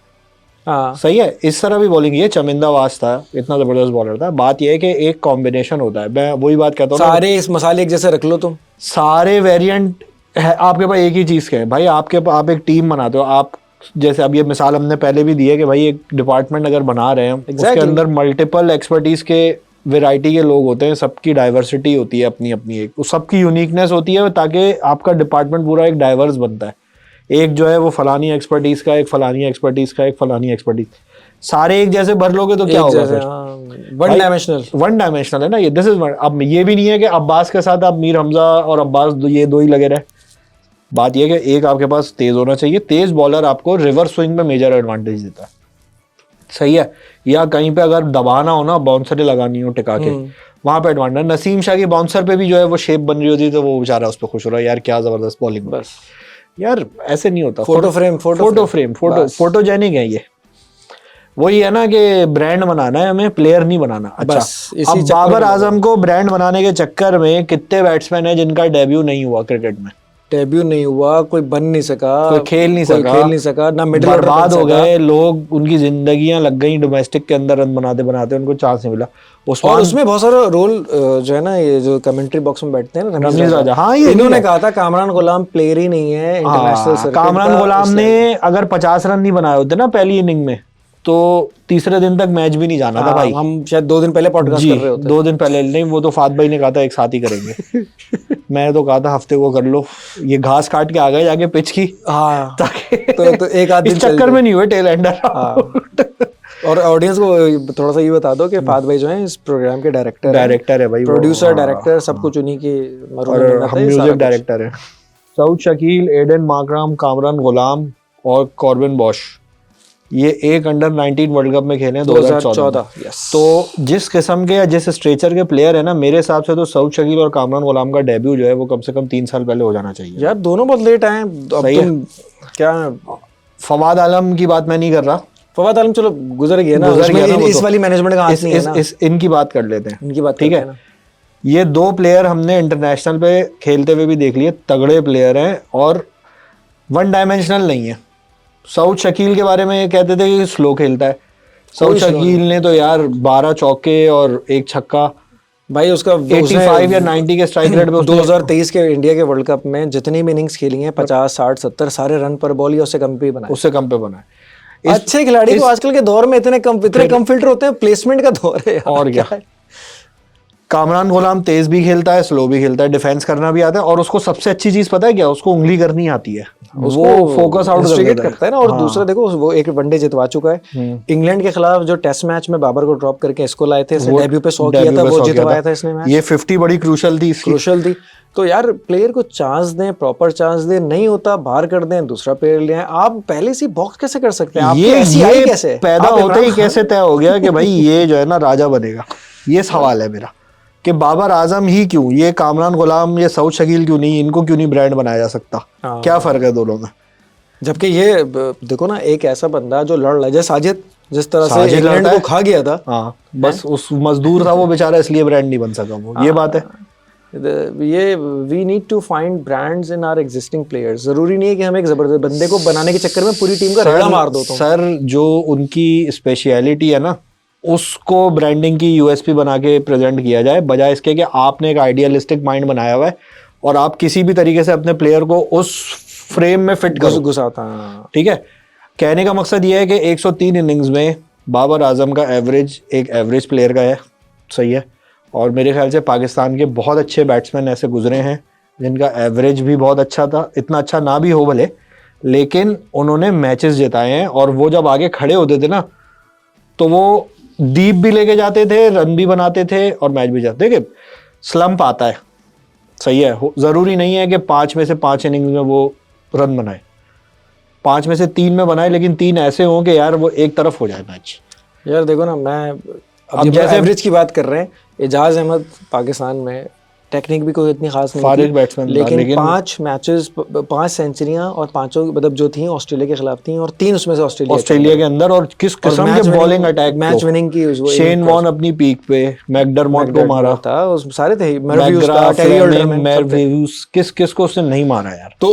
हाँ। सही है, इस तरह भी बॉलिंग, ये चमिंदा वास था, इतना जबरदस्त बॉलर था। बात ये है कि एक कॉम्बिनेशन होता है, मैं वही बात कहता हूँ ना, सारे इस मसाले एक जैसे रख लो तुम। सारे वेरिएंट है आपके पास एक ही चीज के है भाई। आप एक टीम बनाते हो, आप जैसे अब ये मिसाल हमने पहले भी दी है कि भाई एक डिपार्टमेंट अगर बना रहे हैं, उसके अंदर मल्टीपल एक्सपर्टीज के वैरायटी के लोग होते हैं, सबकी डाइवर्सिटी होती है अपनी अपनी, एक सबकी यूनिकनेस होती है, ताकि आपका डिपार्टमेंट पूरा एक डाइवर्स बनता है। एक जो है वो फलानी एक्सपर्टीज का, एक फलानी एक्सपर्टीज का, एक फलानी एक्सपर्टीज, सारे एक जैसे भर लोगे तो क्या होगा फिर? वन डायमेंशनल है ना ये, दिस इज। अब ये भी नहीं है कि अब्बास के साथ आप मीर हमजा और अब्बास ये दो ही लगे रहे। बात यह है कि एक आपके पास तेज होना चाहिए, तेज बॉलर आपको रिवर्स स्विंग में मेजर एडवांटेज देता है। सही है, या कहीं पे अगर दबाना हो ना, बाउंसरें लगानी हो टिका के, वहां पे एडवांटेज। नसीम शाह की बाउंसर पे भी जो है वो शेप बन रही होती, तो वो बेचारा उस पर खुश हो रहा है, यार क्या जबरदस्त बॉलिंग। बस यार ऐसे नहीं होता। फोटोजेनिक है ये। वही है ना कि ब्रांड बनाना है हमें, प्लेयर नहीं बनाना। अच्छा, अब बाबर आजम को ब्रांड बनाने के चक्कर में कितने बैट्समैन हैं जिनका डेब्यू नहीं हुआ क्रिकेट में? डेब्यू नहीं हुआ, कोई बन नहीं सका, कोई खेल नहीं सका, ना मिडिल बर्बाद हो गए लोग, उनकी जिंदगियां लग गई डोमेस्टिक के अंदर, रन बनाते बनाते उनको चांस नहीं मिला। और उसमें बहुत सारा रोल जो है ना, ये जो कमेंट्री बॉक्स में बैठते हैं ना, रमीज राजा, हाँ, इन्होंने कहा था कामरान गुलाम प्लेयर ही नहीं है इंटरनेशनल सर्किट का। कामरान गुलाम ने अगर 50 रन नहीं बनाए होते ना पहली इनिंग में, तो तीसरे दिन तक मैच भी नहीं जाना था भाई। हम शायद 2 दिन पहले पॉडकास्ट कर रहे होते। 2 दिन पहले नहीं, वो तो फात भाई ने कहा था एक साथ ही करेंगे। मैं तो कहा था हफ्ते को कर लो, ये घास काट के आ गए जाके पिच की। हाँ, ताकि तो एक आध दिन इस चक्कर में नहीं हुए टेल एंडर। और ऑडियंस को थोड़ा सा ये बता दो कि फात भाई जो है इस प्रोग्राम के डायरेक्टर है भाई, प्रोड्यूसर, डायरेक्टर, सब कुछ उन्हीं की, और हम म्यूजिक डायरेक्टर है। सऊद शकील, एडन माकरम, कामरान गुलाम और कॉर्बिन बॉश, ये एक अंडर 19 वर्ल्ड कप में खेले 2014। तो जिस किस्म के या जिस स्ट्रेचर के प्लेयर है ना, मेरे हिसाब से तो सऊद शकील और कामरान गुलाम का डेब्यू जो है वो कम से कम 3 साल पहले हो जाना चाहिए। यार दोनों बहुत लेट आए। अब तुम क्या, फवाद आलम की बात मैं नहीं कर रहा, फवाद आलम चलो गुजर गया ना, इस वाली मैनेजमेंट का हाथ नहीं है ना। इनकी बात कर लेते हैं, इनकी बात ठीक है। ये 2 प्लेयर हमने इंटरनेशनल पे खेलते हुए भी देख लिए, तगड़े प्लेयर हैं और वन डायमेंशनल नहीं है। सऊद शकील के बारे में ये कहते थे कि स्लो खेलता है, सऊद शकील ने तो यार 12 चौके और 1 छक्का भाई, उसका 85 या 90 के स्ट्राइक रेट पे 2023 के इंडिया के वर्ल्ड कप में जितनी भी इनिंग्स खेली हैं 50, 60, 70 सारे रन पर बॉल या उससे कम पे बनाए, उससे कम पे बनाए। अच्छे खिलाड़ी को आजकल के दौर में इतने कम फिल्टर होते हैं, प्लेसमेंट का दौर है और क्या। कामरान गुलाम तेज भी खेलता है, स्लो भी खेलता है, डिफेंस करना भी आता है, और उसको सबसे अच्छी चीज पता है क्या, उसको उंगली करनी आती है, वो फोकस आउट करता है ना। और दूसरा देखो, वो एक वनडे जितवा चुका है इंग्लैंड के खिलाफ, जो टेस्ट मैच में बाबर को ड्रॉप करके इसको लाए थे, डेब्यू पे 100 किया था, वो जितवाया था इसने मैच। ये 50 बड़ी क्रूशल थी। तो यार प्लेयर को चांस दें, प्रॉपर चांस दें, नहीं होता बाहर कर दें, दूसरा प्लेयर ले आए। आप पहले से बॉक्स कैसे कर सकते हैं? ये कैसे पैदा होते ही कैसे तय हो गया कि भाई ये जो है ना राजा बनेगा? ये सवाल है मेरा कि बाबर आजम ही क्यों, ये कामरान गुलाम, ये सऊद शकील क्यों नहीं, इनको क्यों नहीं ब्रांड बनाया जा सकता? क्या फर्क है दोनों में? जबकि ये देखो ना, एक ऐसा बंदा जो लड़ रहा है, जैसे साजिद, जिस तरह से इंग्लैंड को खा गया था, हाँ, बस उस मजदूर था वो बेचारा, इसलिए ब्रांड नहीं बन सका वो। ये बात है। ये we need to find brands in our existing players. जरूरी नहीं है कि हम एक जबरदस्त बंदे को बनाने के चक्कर में पूरी टीम का रेड़ा मार दो। सर जो उनकी स्पेशलिटी है ना, उसको ब्रांडिंग की यूएसपी बना के प्रेजेंट किया जाए, बजाय इसके कि आपने एक आइडियलिस्टिक माइंड बनाया हुआ है और आप किसी भी तरीके से अपने प्लेयर को उस फ्रेम में फिट करो। घुसाता है। ठीक है, कहने का मकसद ये है कि 103 इनिंग्स में बाबर आजम का एवरेज एक एवरेज प्लेयर का है, सही है, और मेरे ख्याल से पाकिस्तान के बहुत अच्छे बैट्समैन ऐसे गुजरे हैं जिनका एवरेज भी बहुत अच्छा था, इतना अच्छा ना भी हो भले, लेकिन उन्होंने मैचेस जिताए हैं। और वो जब आगे खड़े होते थे ना तो वो डीप भी लेके जाते थे, रन भी बनाते थे और मैच भी जाते थे। स्लंप आता है, सही है, जरूरी नहीं है कि 5 में से 5 इनिंग्स में वो रन बनाए, 5 में से 3 में बनाए, लेकिन 3 ऐसे हों कि यार वो एक तरफ हो जाए मैच। यार देखो ना, मैं अब जैसे एवरेज की बात कर रहे हैं, एजाज अहमद पाकिस्तान में टेक्निक भी कोई इतनी खास नहीं फारिग थी, बैट्समैन था, लेकिन 5 मैचेस 5 सेंचुरियां और 5 मतलब जो थी ऑस्ट्रेलिया के खिलाफ थी, और 3 उसमें से ऑस्ट्रेलिया के अंदर, और किस किस्म के बॉलिंग अटैक, मैच विनिंग की शेन वॉन अपनी पीक पे, मैकडरमॉट को मारा था, उस सारे थे, मर्व्यूज था, टेरी मर्व्यूज, किस को उसने नहीं मारा यार। तो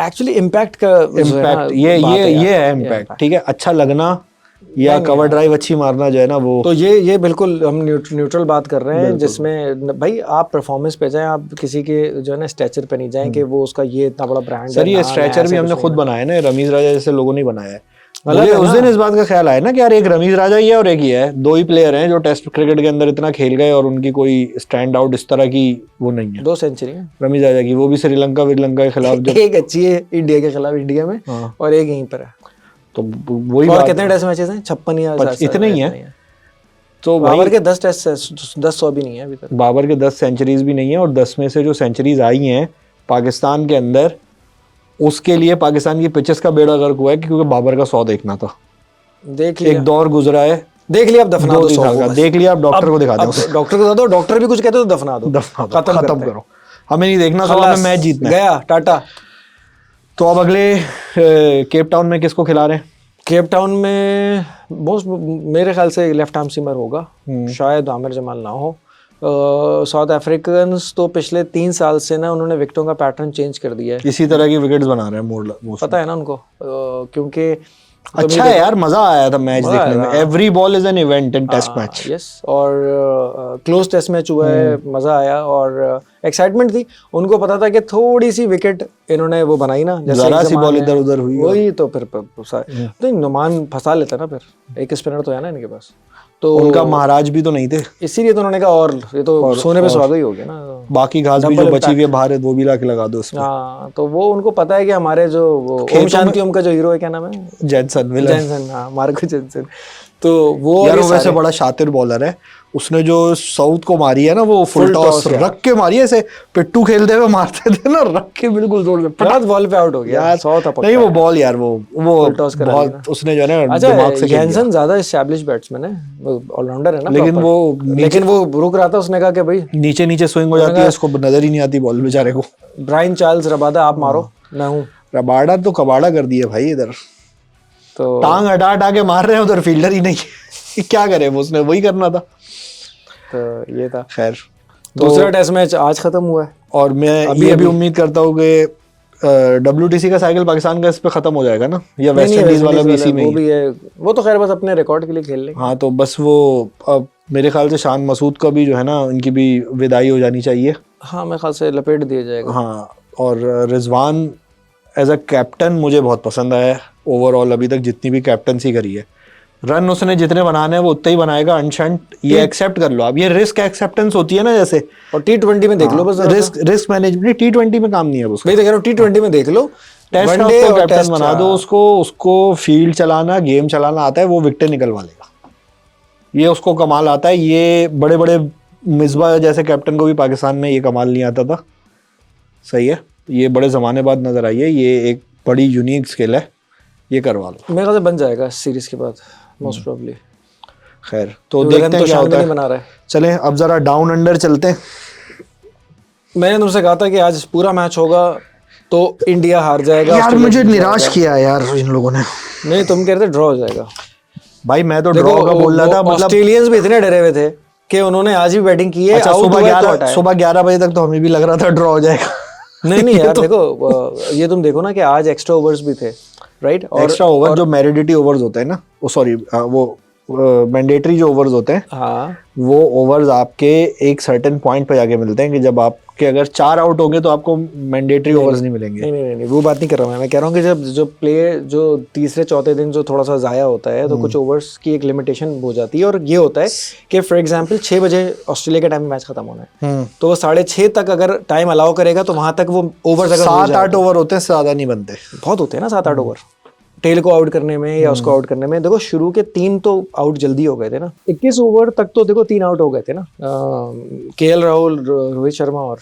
एक्चुअली इम्पैक्ट का इम्पैक्ट ये है इम्पैक्ट, ठीक है, अच्छा लगना या कवर ड्राइव अच्छी मारना जो है ना वो, तो ये बिल्कुल हम न्यूट्रल बात कर रहे हैं, जिसमें भाई आप परफॉर्मेंस पे जाएं, आप किसी के जो है ना स्ट्रेचर पे नहीं जाएं कि वो उसका ये इतना बड़ा ब्रांड है। सर ये स्ट्रेचर भी हमने खुद बनाया ना, रमीज राजा जैसे लोगों ने बनाया है। मुझे उस दिन इस बात का ख्याल आया ना कि यार एक रमीज राजा ही है और एक ही है, 2 ही प्लेयर हैं जो टेस्ट क्रिकेट के अंदर इतना खेल गए और उनकी कोई स्टैंड आउट इस तरह की वो नहीं है। 2 सेंचुरी रमीज राजा की, वो भी श्रीलंका के खिलाफ जब एक अच्छी है इंडिया के खिलाफ इंडिया में, और एक यहीं पर है। तो वही और कितने टेस्ट मैचेस हैं? 56 या इतने ही हैं। तो बाबर के 10 टेस्ट 10 भी नहीं है अभी तक, बाबर के 10 सेंचुरीज भी नहीं है, और 10 में से जो सेंचुरीज आई हैं पाकिस्तान के अंदर, उसके लिए पाकिस्तान की पिचेस का बेड़ा गर्क हुआ है क्योंकि बाबर का 100 देखना था। देख लिया, एक दौर गुजरा है, देख लिया, अब दफना दो 100 का, देख लिया, अब डॉक्टर को दिखा दो, डॉक्टर को दो, डॉक्टर भी कुछ कहते तो दफना दो, खत्म करो, हमें नहीं देखना, हमें मैच जीतना है, गया टाटा। तो अब अगले केप टाउन में किसको खिला रहे हैं? केप टाउन में मोस्ट मेरे ख्याल से लेफ्ट आर्म सीमर होगा, शायद आमिर जमाल ना हो। साउथ अफ्रीकन्स तो पिछले 3 साल से ना उन्होंने विकेटों का पैटर्न चेंज कर दिया है, इसी तरह की विकेट्स बना रहे हैं, पता है ना उनको, क्योंकि अच्छा है यार, मजा आया था मैच देखने में। Every ball is an event in test match. Yes, और क्लोज टेस्ट मैच हुआ है, मजा आया और एक्साइटमेंट थी। उनको पता था कि थोड़ी सी विकेट इन्होंने वो बनाई ना, जैसे जरा सी बॉल इधर उधर हुई, वही तो फिर तो नुमान फंसा लेता ना, फिर एक स्पिनर तो है ना इनके पास, तो उनका महाराज भी तो नहीं थे, इसीलिए तो उन्होंने कहा और ये तो सोने पे सुहागा ही हो गया ना, बाकी घास भी जो बची हुई है बाहर है वो भी लाके लगा दो उसमें। हाँ, तो वो उनको पता है कि हमारे जो ओम शांति ओम का जो हीरो है, क्या नाम है, जेनसन, हाँ, मार्को जेनसन, तो वो यार वैसे बड़ा शातिर बॉलर है, उसने जो साउथ को मारी है ना वो फुल टॉस रख के मारी है, ऐसे पिट्टू खेलते हुए मारते थे ना, रख के बिल्कुल जोर से फटाक बॉल पे आउट हो गया यार, नहीं वो बॉल यार वो टॉस कर बहुत उसने जो है ना दिमाग से खेला। जेनसन ज्यादा एस्टैब्लिश बैट्समैन है, वो ऑलराउंडर है ना, लेकिन वो रुक रहा था, उसने कहा कि भाई नीचे नीचे स्विंग हो जाती है, उसको नजर ही नहीं आती बॉल बेचारे को। ब्रायन चार्ल्स रबाडा आप मारो, मैं हूँ। रबाडा तो कबाड़ा कर दिया भाई, इधर तो टांग हटा हटा के मार रहे हैं, उधर फील्डर ही नहीं क्या करे, वो उसने वही करना था। तो ये था। खैर, दूसरा टेस्ट मैच आज खत्म हुआ है और मैं ये भी उम्मीद करता हूँ कि WTC का साइकिल पाकिस्तान का इस पे खत्म हो जाएगा ना, या वेस्ट इंडीज वाला भी इसी में, वो भी है, वो तो खैर बस अपने रिकॉर्ड के लिए खेल लेंगे। हाँ, तो बस वो अब मेरे ख्याल से शान मसूद का भी जो है ना, उनकी भी विदाई हो जानी चाहिए। हाँ, मेरे ख्याल से लपेट दिया जाएगा। हाँ, और रिजवान एज अ कैप्टन मुझे बहुत पसंद आया ओवरऑल, अभी तक जितनी भी कैप्टनसी करी है, रन उसने जितने बनाने हैं वो उतना ही बनाएगा, अनशंट, ये एक्सेप्ट कर लो आप, ये रिस्क एक्सेप्टेंस होती है ना जैसे, और T20 में देख लो बस, रिस्क मैनेजमेंट T20 में काम नहीं है उसका, मैं कह रहा हूँ T20 में देख लो, टेस्ट में उसको कैप्टन बना दो, उसको फील्ड चलाना, गेम चलाना आता है, वो विकेट निकलवा लेगा, ये उसको कमाल आता है। ये बड़े बड़े मिसबा जैसे कैप्टन को भी पाकिस्तान में ये कमाल नहीं आता था, सही है, ये बड़े जमाने बाद नजर आई है, ये एक बड़ी यूनिक स्किल है, ये करवा लो, मेरे ख्याल से बन जाएगा सीरीज के बाद मोस्ट प्रोबेबली। खैर, तो देखते हैं क्या होता है। बना रहा है। चलें अब जरा डाउन अंडर चलते हैं। मैंने तुमसे कहा था कि आज पूरा मैच होगा तो इंडिया हार जाएगा, यार मुझे निराश किया यार इन लोगों ने। नहीं, तुम कह रहे थे ड्रॉ हो जाएगा, भाई मैं तो ड्रॉ का बोल रहा था, मतलब ऑस्ट्रेलियंस भी इतने डरे हुए थे कि उन्होंने आज भी बैटिंग की है। अच्छा, सुबह 11 बजे तक तो हमें भी लग रहा था ड्रॉ हो जाएगा। नहीं यार, देखो ये तुम देखो ना कि आज एक्स्ट्रा ओवर्स भी थे, राइट, और एक्स्ट्रा ओवर जो मैरिडिटी ओवर्स होते हैं ना, वो सॉरी वो मैंडेटरी जो ओवर्स होते हैं हाँ वो ओवर्स आपके एक सर्टेन पॉइंट पे जाके मिलते हैं कि जब आपके अगर 4 आउट होंगे तो आपको मैंडेटरी ओवर्स नहीं मिलेंगे। नहीं, वो बात नहीं कर रहा मैं कह रहा हूँ कि जब जो प्ले जो तीसरे चौथे दिन जो थोड़ा सा ज़ाया होता है तो कुछ ओवर्स की एक लिमिटेशन हो जाती है, और ये होता है कि फॉर एग्जांपल 6 बजे ऑस्ट्रेलिया के टाइम में मैच खत्म होना है तो वो 6:30 तक अगर टाइम अलाउ करेगा तो वहां तक वो ओवर्स अगर 7-8 ओवर होते हैं, ज्यादा नहीं बनते। बहुत होते हैं ना 7-8 ओवर टेल को आउट करने में या उसको आउट करने में। देखो शुरू के 3 तो आउट जल्दी हो गए थे ना, 21 ओवर तक तो देखो 3 आउट हो गए थे ना, केएल राहुल, रोहित शर्मा और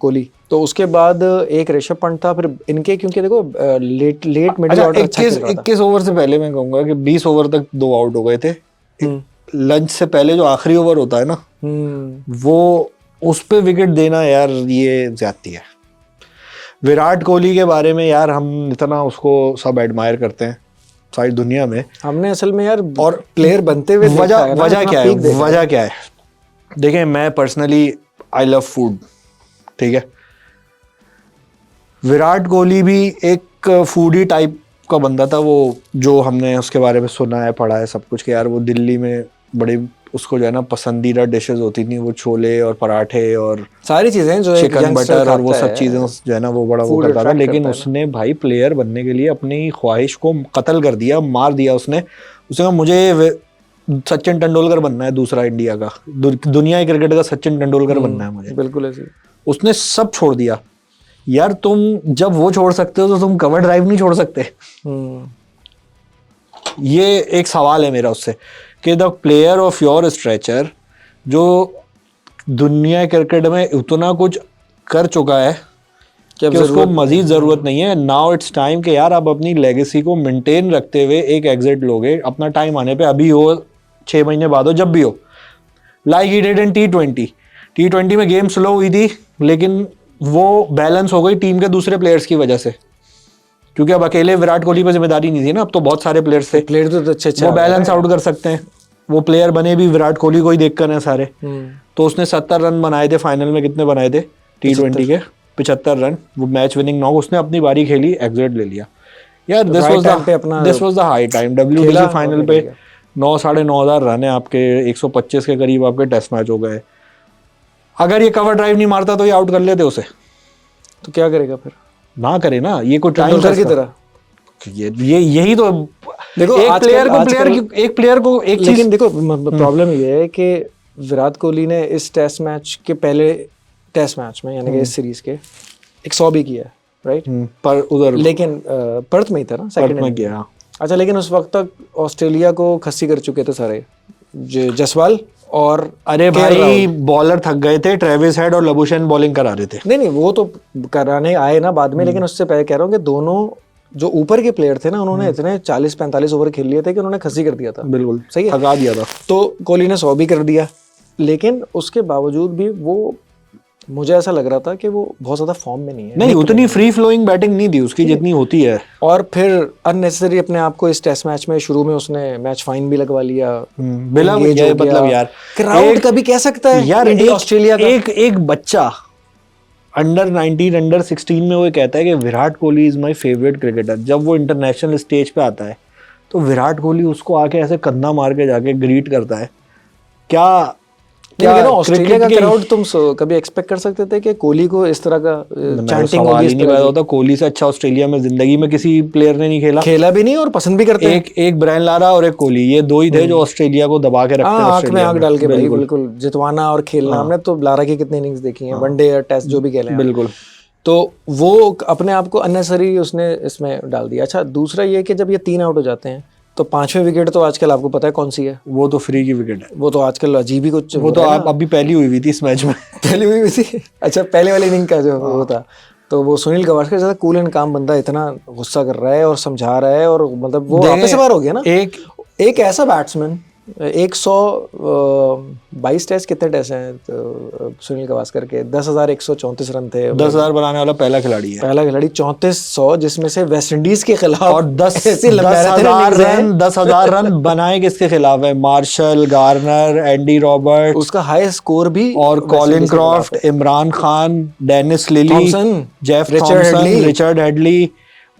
कोहली। तो उसके बाद एक ऋषभ पंत था, फिर इनके क्योंकि देखो लेट मिडिल ऑर्डर अच्छा खेल रहा था। 21 ओवर से पहले मैं कहूंगा कि 20 ओवर तक 2 आउट हो गए थे। लंच से पहले जो आखिरी ओवर होता है ना वो उस पे विकेट देना यार ये ज्यादती है। विराट कोहली के बारे में यार हम इतना उसको सब एडमायर करते हैं सारी दुनिया में, हमने असल में यार और प्लेयर बनते हुए वजह क्या है? देखिए मैं पर्सनली आई लव फूड, ठीक है। विराट कोहली भी एक फूडी टाइप का बंदा था, वो जो हमने उसके बारे में सुना है पढ़ा है सब कुछ कि यार वो दिल्ली में बड़ी उसको जो है ना पसंदीदा डिशेस होती थी, वो छोले और पराठे और सारी चीजें जो चिकन बटर और वो सब चीजें जो है ना वो बड़ा वो करता था। लेकिन उसने भाई प्लेयर बनने के लिए अपनी ख्वाहिश को कत्ल कर दिया, मार दिया उसने कहा मुझे सचिन तेंदुलकर बनना है दूसरा इंडिया का, दुनिया के क्रिकेट का सचिन तेंदुलकर बनना है मुझे। बिल्कुल ऐसे उसने सब छोड़ दिया। यार तुम जब वो छोड़ सकते हो तो तुम कवर ड्राइव नहीं छोड़ सकते। ये एक सवाल है मेरा उससे कि the player of your stretcher जो दुनिया क्रिकेट में उतना कुछ कर चुका है कि उसको मजीद जरूरत नहीं है। नाउ इट्स टाइम कि यार आप अपनी लेगेसी को मेंटेन रखते हुए एक एग्जिट लोगे अपना टाइम आने पे, अभी हो 6 महीने बाद हो जब भी हो, like he did in T20 में गेम स्लो हुई थी लेकिन वो बैलेंस हो गई टीम के दूसरे प्लेयर्स की वजह से, क्योंकि अब अकेले विराट कोहली पर जिम्मेदारी नहीं थी ना, अब तो बहुत सारे प्लेयर्स थे, प्लेयर तो अच्छे वो बैलेंस आउट कर सकते हैं। वो प्लेयर बने भी विराट कोहली को ही देखकर है सारे। तो उसने 70 रन बनाए थे फाइनल में, कितने बनाए थे T20 के 75 रन, वो मैच विनिंग नॉक, उसने अपनी बारी खेली, एग्जिट ले लिया यार। This was the high time. WBC final पे 9,500 रन है आपके, 125 के करीब आपके टेस्ट मैच हो गए। अगर ये कवर ड्राइव नहीं मारता तो ये आउट कर लेते उसे, तो क्या करेगा फिर? ना करे ना, ये कोई टाइम की तरह ये यही तो देखो एक प्लेयर को एक चीज। लेकिन देखो प्रॉब्लम ये है कि विराट कोहली ने इस टेस्ट मैच के पहले टेस्ट मैच में यानी कि इस सीरीज के 100 भी किया है, राइट? पर उधर लेकिन पर्थ में ही था ना, सेकंड में किया। अच्छा, लेकिन उस वक्त तक ऑस्ट्रेलिया को खस्सी कर चुके थे सारे, जसवाल और अरे भाई बॉलर थक गए थे, ट्रेविस हेड और लबुशेन बॉलिंग करा रहे थे। नहीं वो तो कराने आए ना बाद में, लेकिन उससे पहले कह रहा हूँ कि दोनों जो ऊपर के प्लेयर थे ना उन्होंने इतने 40-45 ओवर खेल लिए थे कि उन्होंने खस्सी कर दिया था। बिल्कुल सही है, थका दिया था। तो कोहली ने 100 भी कर दिया, लेकिन उसके बावजूद भी वो, मुझे ऐसा लग रहा था कि वो बहुत ज्यादा फॉर्म में नहीं है। नहीं उतनी फ्री फ्लोइंग बैटिंग नहीं थी उसकी जितनी होती है, और फिर अननेसेसरी अपने आप को इस टेस्ट मैच में शुरू में उसने मैच फाइन भी लगवा लिया। मतलब यार क्राउड कभी कह सकता है यार ऑस्ट्रेलिया का एक बच्चा अंडर 19 अंडर 16 में वो कहता है कि Virat Kohli is my favourite cricketer. जब वो इंटरनेशनल स्टेज पे आता है तो विराट कोहली उसको आके ऐसे कंधा मार के जाके ग्रीट करता है। क्या ऑस्ट्रेलिया का क्राउड तुम कभी एक्सपेक्ट कर सकते थे कि कोहली को इस तरह का चैंटिंग होगी? नहीं पैदा होता। कोहली से अच्छा ऑस्ट्रेलिया में जिंदगी में किसी प्लेयर ने नहीं खेला भी नहीं और पसंद भी करते हैं। एक ब्रायन लारा और एक कोहली, ये दो ही थे जो ऑस्ट्रेलिया को दबा के रखते हैं। आंख में आंख डाल के भाई, बिल्कुल जितवाना और खेलना। हमने तो लारा की कितनी इनिंग्स देखी हैं, वनडे या टेस्ट जो भी खेले हैं। बिल्कुल। तो वो अपने आप को अननेसेसरी उसने इसमें डाल दिया। अच्छा, दूसरा ये कि जब ये 3 आउट हो जाते हैं तो 5वें विकेट तो आजकल आपको पता है कौन सी है? वो तो फ्री की विकेट है। वो तो आजकल अजीब ही कुछ, वो तो आप अभी पहली हुई थी इस मैच में। पहली हुई थी। अच्छा, पहले वाली इनिंग का जो वो था, तो वो सुनील गावस्कर ज्यादा कूल एंड काम बंदा इतना गुस्सा कर रहा है और समझा रहा है, और मतलब वो आपस से बार हो गया ना। एक ऐसा बैट्समैन 122 टेस्ट, कितने टेस्ट हैं तो सुनील गावस्कर के? 10,134 रन थे। 10,000 बनाने वाला पहला खिलाड़ी है। 3400, जिसमें से वेस्ट इंडीज के खिलाफ और 10,000 रन बनाए किसके खिलाफ है? मार्शल, गार्नर, एंडी रॉबर्ट्स, उसका हाई स्कोर भी, और Colin Croft, Imran Khan, Dennis Lillee, Jeff Thomson, Richard Hadlee,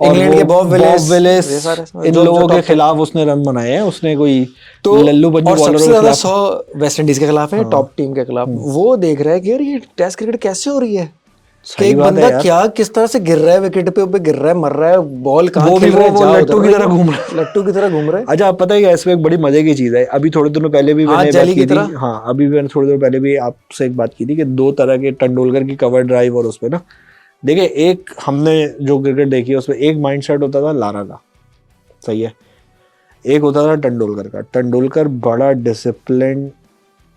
England के बॉब विलिस, ये विलिस, सारे इन लोगों के खिलाफ उसने रन बनाए हैं। उसने कोई तो लल्लू पंजू और बॉलरों सबसे के ज्यादा खिलाफ। 100 वेस्ट इंडीज के खिलाफ है, टॉप टीम के खिलाफ। वो देख रहा है कि यार ये टेस्ट क्रिकेट कैसे हो रही है, कि सही एक बात है बंदा यार। क्या किस तरह से गिर रहा है, विकेट पे गिर रहा है, मर रहा है, बॉल कहाँ वो भी खेल रहा है, वो जा लट्टू उधर की रहा तरह है, घूम रहा है। लट्टू की तरह घूम रहा है। अच्छा, आप पता है कि इसमें एक बड़ी मजे की चीज है, अभी थोड़े दिनों पहले भी हाँ, मैंने बात जेली की की थी। तरह। हाँ, अभी मैंने थोड़ी देर पहले भी आपसे एक बात की थी कि 2 तरह के तेंदुलकर की कवर ड्राइव और उसपे ना, देखिए एक हमने जो क्रिकेट देखी है उसमें एक माइंडसेट होता था लारा का, सही है, एक होता था तेंदुलकर का। तेंदुलकर बड़ा डिसिप्लिन,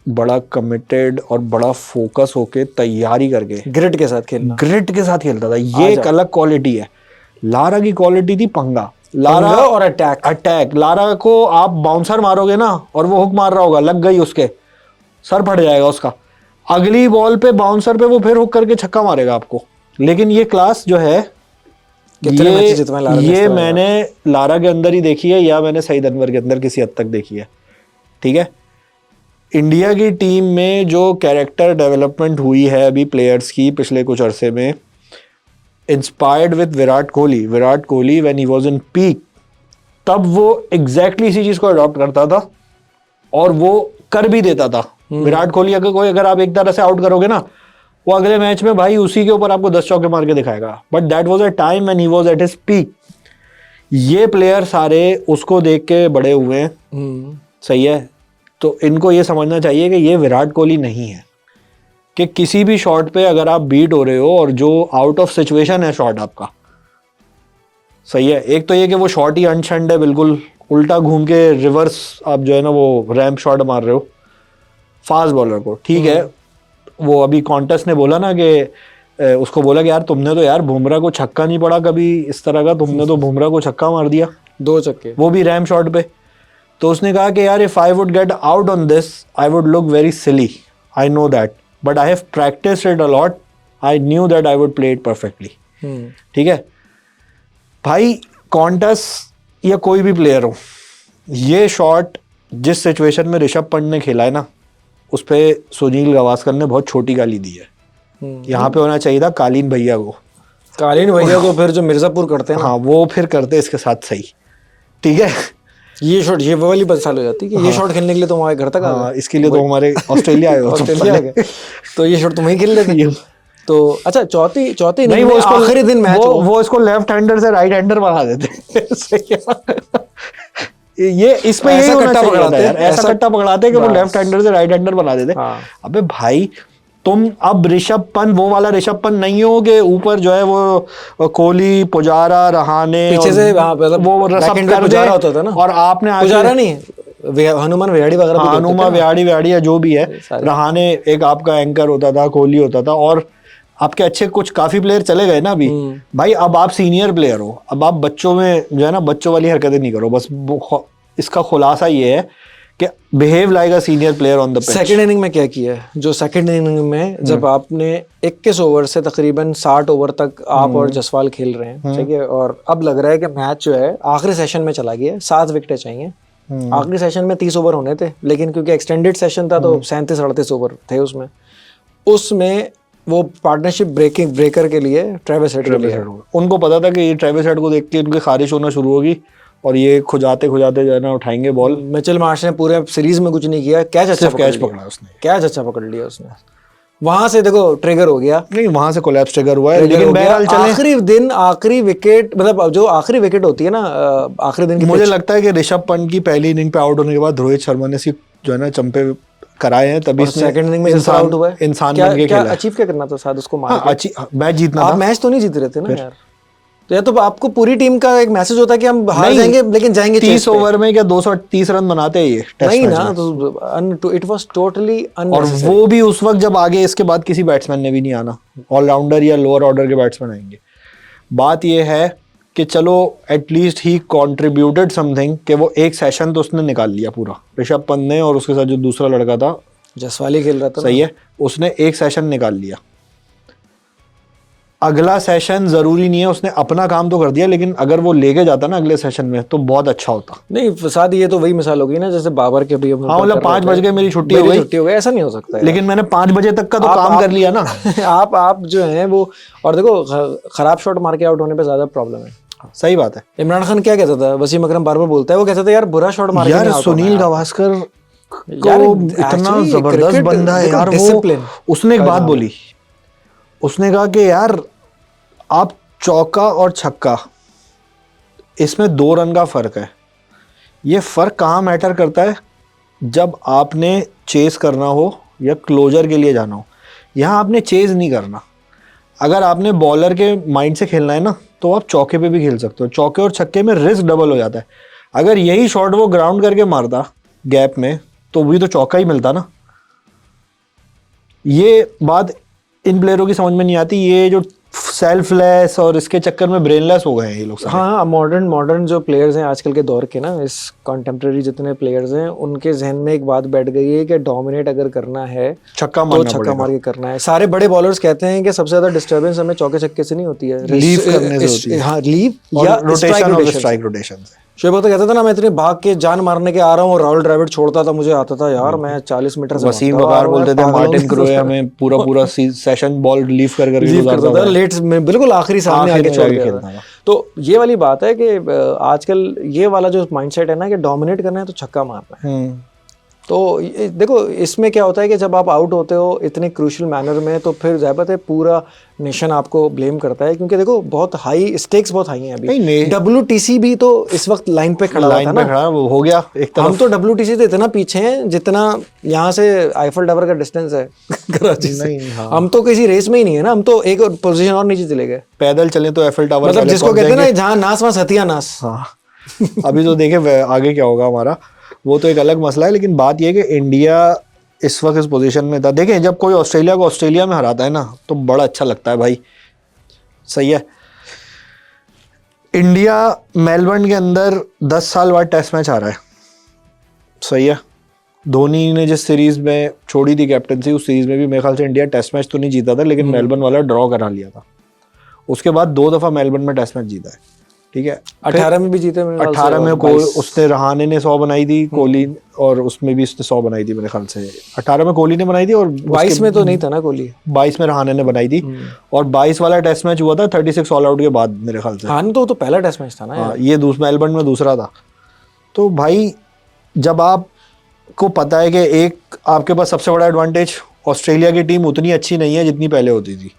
बड़ा कमिटेड और बड़ा फोकस होके तैयारी करके ग्रिट के साथ खेलना, ग्रिट के साथ खेलता था। ये एक अलग क्वालिटी है। लारा की क्वालिटी थी पंगा। लारा पंगा और अटैक। लारा को आप बाउंसर मारोगे ना और वो हुक मार रहा होगा, लग गई उसके, सर फट जाएगा उसका, अगली बॉल पे बाउंसर पे वो फिर हुक करके छक्का मारेगा आपको। लेकिन ये क्लास जो है, कितने मैचेस जितवाए लारा ने इस ये तरह मैंने लारा के अंदर ही देखी है, या मैंने सईद अनवर के अंदर किसी हद तक देखी है। ठीक है, इंडिया की टीम में जो कैरेक्टर डेवलपमेंट हुई है अभी प्लेयर्स की पिछले कुछ अरसे में, inspired with Virat Kohli. Virat Kohli when he was in peak, तब वो एग्जैक्टली इसी चीज को अडॉप्ट करता था और वो कर भी देता था। विराट कोहली अगर आप एक तरह से आउट करोगे ना, वो अगले मैच में भाई उसी के ऊपर आपको 10 चौके मार के दिखाएगा। But that was a time when he was at his peak. ये प्लेयर सारे उसको देख के बड़े हुए हैं, सही है। तो इनको ये समझना चाहिए कि ये विराट कोहली नहीं है, कि किसी भी शॉट पे अगर आप बीट हो रहे हो और जो आउट ऑफ सिचुएशन है शॉट आपका, सही है, एक तो ये कि वो शॉट ही अनशंड है, बिल्कुल उल्टा घूम के रिवर्स आप जो है ना वो रैम्प शॉट मार रहे हो फास्ट बॉलर को। ठीक है, वो अभी कॉन्टेस्ट ने बोला ना कि उसको बोला कि यार तुमने तो यार बुमराह को छक्का नहीं पड़ा कभी इस तरह का, तुमने तो बुमराह को छक्का मार दिया 2 छक्के, वो भी रैम शॉट पे। तो उसने कहा कि यार if I would get out on this I would look very silly, I know that, but I have practised it a lot, I knew that I would play it perfectly. ठीक है भाई, contest या कोई भी player हो, ये shot जिस situation में ऋषभ पंत ने खेला है ना, उस पे सुनील गावस्कर ने बहुत छोटी गाली दी है। यहाँ पे होना चाहिए था कालीन भैया को, कालीन भैया को फिर जो मिर्जापुर करते हैं ना, हाँ वो फिर करते इसके साथ सही। ठीक है, ये शॉट, ये वो वाली बदसाल हो जाती है कि ये शॉट खेलने के लिए तुम हमारे घर तक आ हाँ गए, इसके लिए तो हमारे ऑस्ट्रेलिया आए हो तुम ऑस्ट्रेलिया आ पहले। गए, तो ये शॉट तुम ही खेल लेते। तो अच्छा, चौथी नहीं, इनिंग वो में इसको आखिरी दिन मैच वो इसको लेफ्ट हैंडर से राइट हैंडर बना देते। सही है। ये इस पे यही ऐसा होना कट्टा चाहिए था पकड़ाते, यार, ऐसा कट्टा पकड़ाते कि वो बस। लेफ्ट हैंडर से राइट हैंडर बना देते। हाँ। अबे भाई तुम अब ऋषभ पंत वो वाला ऋषभ पंत नहीं हो कि ऊपर जो है वो कोहली, पुजारा, रहाने पीछे से मतलब वो सब बैकएंड पे कर पुजारा दे, होता था ना, और आपने आगे पुजारा नहीं, हनुमान विहाड़ी वगैरह भी होते थे हनुमा ना। विहाड़ी या जो भी है, सारे। रहाने एक आपका एंकर होता था, कोहली होता था, और आपके अच्छे कुछ काफी प्लेयर चले गए ना अभी। भाई अब आप सीनियर प्लेयर हो, अब आप बच्चों में जो है ना बच्चों वाली हरकतें नहीं करो। बस इसका खुलासा ये है कि behave like a senior player on the pitch. Second inning में क्या किया है, जो सेकंड इनिंग में जब आपने 21 ओवर से तकरीबन 60 ओवर तक आप और जसवाल खेल रहे हैं, ठीक है, और अब लग रहा है कि मैच जो है आखिरी सेशन में चला गया है, 7 विकेटें चाहिए। आखिरी सेशन में 30 ओवर होने थे, लेकिन क्योंकि एक्सटेंडेड सेशन था तो 37-38 ओवर थे उसमें वो पार्टनरशिप ब्रेकर के लिए ट्रेविस हेड के लिए, उनको पता था कि ये ट्रेविस हेड को देख के उनकी खारिश होना शुरू होगी और ये खुजाते खुजाते जो है ना उठाएंगे बॉल। मिचेल मार्श ने पूरे सीरीज में कुछ नहीं किया, कैच अच्छा पकड़ा उसने, कैच अच्छा पकड़ लिया उसने, वहां से देखो ट्रिगर हो गया, नहीं वहां से कोलैप्स ट्रिगर हुआ है। लेकिन बहरहाल चले, आखिरी दिन आखिरी विकेट, मतलब जो आखिरी विकेट होती है ना आखिरी दिन की, मुझे लगता है कि ऋषभ पंत की पहली इनिंग पे आउट होने के बाद रोहित शर्मा ने जो है ना चंपे कराए हैं, तभी सेकंड इनिंग में आउट हुआ है। इंसान क्या, बन के क्या खेला, अचीव क्या करना था शायद उसको मार के, मैच जीतना आप था। मैच तो नहीं जीत रहे थे ना यार, तो या तो आपको पूरी टीम का एक मैसेज होता है कि हम हार जाएंगे लेकिन जाएंगे 30 ओवर में क्या 230 रन बनाते हैं ये टेस्ट नहीं मैच ना, में। तो इट वाज टोटली और अननेसेसरी। वो भी उस वक्त जब आगे इसके बाद किसी बैट्समैन ने भी नहीं आना, ऑलराउंडर या लोअर ऑर्डर के बैट्समैन आएंगे। बात ये है कि चलो एटलीस्ट ही कॉन्ट्रीब्यूटेड समथिंग, कि वो एक सेशन तो उसने निकाल लिया पूरा, ऋषभ पंत ने, और उसके साथ जो दूसरा लड़का था जसवाली खेल रहा था, सही है, उसने एक सेशन निकाल लिया। अगला सेशन जरूरी नहीं है, उसने अपना काम तो कर दिया, लेकिन अगर वो लेके जाता ना अगले सेशन में तो बहुत अच्छा होता। नहीं फसाद, ये तो वही मिसाल होगी ना जैसे बाबर के भी, हाँ मतलब 5 बज गए मेरी छुट्टी हो गई, ऐसा नहीं हो सकता है। लेकिन मैंने 5 बजे तक का तो काम कर लिया ना। आप जो है वो, और देखो खराब शॉट मार के आउट होने पे ज्यादा प्रॉब्लम है। सही बात है इमरान खान क्या कहता था, वसीम अकरम बार बार बोलता है, वो कहता था यार बुरा शॉट मार यार। सुनील गावस्कर यार, को इतना actually जबरदस्त cricket, बंदा है देखो, यार। वो discipline उसने एक का बात नाम बोली, उसने कहा कि यार आप चौका और छक्का, इसमें 2 रन का फर्क है। ये फर्क कहाँ मैटर करता है? जब आपने चेस करना हो या क्लोजर के लिए जाना हो। यहाँ आपने चेज नहीं करना। अगर आपने बॉलर के माइंड से खेलना है ना, तो आप चौके पे भी खेल सकते हो। चौके और छक्के में रिस्क डबल हो जाता है। अगर यही शॉट वो ग्राउंड करके मारता गैप में, तो भी तो चौका ही मिलता ना। ये बात इन प्लेयरों की समझ में नहीं आती। ये जो सेल्फलेस और इसके चक्कर में ब्रेनलेस हो गए हैं ये लोग सारे। हाँ, मॉडर्न जो प्लेयर्स हैं आजकल के दौर के ना, इस कॉन्टेम्प्रेरी जितने प्लेयर्स हैं, उनके जहन में एक बात बैठ गई है कि डोमिनेट अगर करना है छक्का तो मारना छक्का पड़ेगा। मार के करना है। सारे बड़े बॉलर्स कहते हैं कि सबसे ज्यादा डिस्टर्बेंस हमें चौके छक्के से नहीं होती है, लीव करने से होती है। हाँ, लीव और या rotation of rotation. Strike rotation से। शोएब अख्तर कहता था ना, मैं इतने भाग के जान मारने के आ रहा हूँ, और राहुल द्रविड़ छोड़ता था, मुझे आता था यार मैं 40 मीटर से वसीम भागता बकार हूँ, बोलते थे पागलों मार्टिन की क्रोए तरह। हमें पूरा सेशन बॉल लीव करके लीव गुजारता करता था, था। लेट में बिल्कुल आखिरी सामने आखिर आके में छोड़ जाके दिया खेलता था। था। तो ये वाली बात है कि आजकल ये वाला जो माइंडसेट है ना कि डोमिनेट करना है तो छक्का मारना है। तो देखो इसमें क्या होता है कि जब आप आउट होते हो इतने क्रूशियल मैनर में, तो फिर ज़ाहिर बात है पूरा नेशन आपको ब्लेम करता है, क्योंकि देखो बहुत हाई स्टेक्स बहुत हाई हैं अभी। नहीं, WTC भी तो इस वक्त लाइन पे खड़ा हुआ था लाइन पे ना। खड़ा वो हो गया एक तरफ। हम तो WTC से इतना पीछे हैं जितना यहाँ से आईफल टावर का डिस्टेंस है कराची से। नहीं, हाँ। हम तो किसी रेस में ही नहीं है ना, हम तो एक पोजीशन और नीचे चले गए। पैदल चले तो एफएल टावर मतलब पहले जिसको पहुंच कहते हैं ना, जाएंगे। जहाँ नास वहाँ सतिया नास। हाँ अभी तो देखे आगे क्या होगा हमारा, वो तो एक अलग मसला है। लेकिन बात यह है कि इंडिया इस वक्त इस पोजीशन में था। देखें जब कोई ऑस्ट्रेलिया को ऑस्ट्रेलिया में हराता है ना, तो बड़ा अच्छा लगता है भाई। सही है। इंडिया मेलबर्न के अंदर 10 साल बाद टेस्ट मैच आ रहा है। सही है। धोनी ने जिस सीरीज में छोड़ी थी कैप्टनसी, उस सीरीज में भी मेरे ख्याल से इंडिया टेस्ट मैच तो नहीं जीता था, लेकिन मेलबर्न वाला ड्रॉ करा लिया था। उसके बाद 2 दफा मेलबर्न में टेस्ट मैच जीता है। ठीक है। 18 में भी जीते मेरे ख्याल से, 18 में और कोहली, 22 उसने रहाने ने 100 बनाई थी, कोहली, और उसमें भी उसने 100 बनाई थी मेरे ख्याल से। 18 में कोहली ने बनाई थी, और 22 में तो नहीं था ना कोहली। 22 में रहाने ने बनाई थी, और 22 वाला टेस्ट मैच हुआ था 36 ऑल आउट के बाद मेरे ख्याल से। हाँ, नहीं तो वो तो पहला टेस्ट मैच था ना हाँ, यार। ये मेलबर्न में दूसरा था। तो भाई जब आपको पता है कि एक आपके पास सबसे बड़ा एडवांटेज, ऑस्ट्रेलिया की टीम उतनी अच्छी नहीं है जितनी पहले होती थी।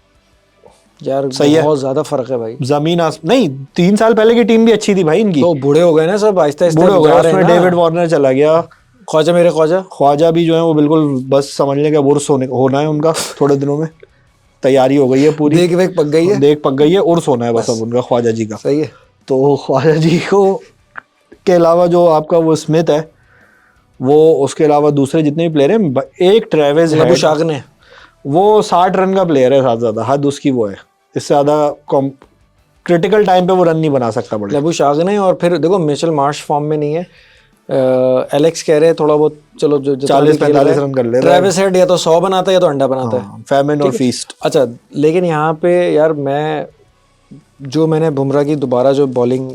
यार सही है। बहुत ज्यादा फर्क है भाई। जमीन नहीं, 3 साल पहले की टीम भी अच्छी थी भाई इनकी। तो बूढ़े हो गए ना सब, आहिस्ता आहिस्ता बूढ़े हो गए, जा रहे उसमें हैं ना। डेविड वार्नर चला गया, ख्वाजा मेरे ख्वाजा। ख्वाजा भी जो है वो बिल्कुल बस समझ लें कि उर्स होना है उनका थोड़े दिनों में। तैयारी हो गई है पूरी, देख वेख पक गई है। देख पक गई है, उर्स होना है बस अब उनका, ख्वाजा जी का। सही है। तो ख्वाजा जी को के अलावा जो आपका वो स्मिथ है, वो उसके अलावा दूसरे जितने भी प्लेयर हैं, एक ट्रेविस लबू हेड, शाग ने, वो 60 रन का प्लेयर है, ज्यादा ज्यादा हद उसकी वो है। इससे ज्यादा क्रिटिकल टाइम पे वो रन नहीं बना सकता बड़े। लबू शाग ने, और फिर देखो मिचेल मार्श फॉर्म में नहीं है। एलेक्स कह रहे थोड़ा बहुत, चलो जो 40-45 रन कर ले रहा है। ट्रेविस हेड या तो 100 बनाता है या तो अंडा बनाता है। फैमिन और फीस्ट। अच्छा, लेकिन यहाँ पे यार मैंने बुमराह की दोबारा जो बॉलिंग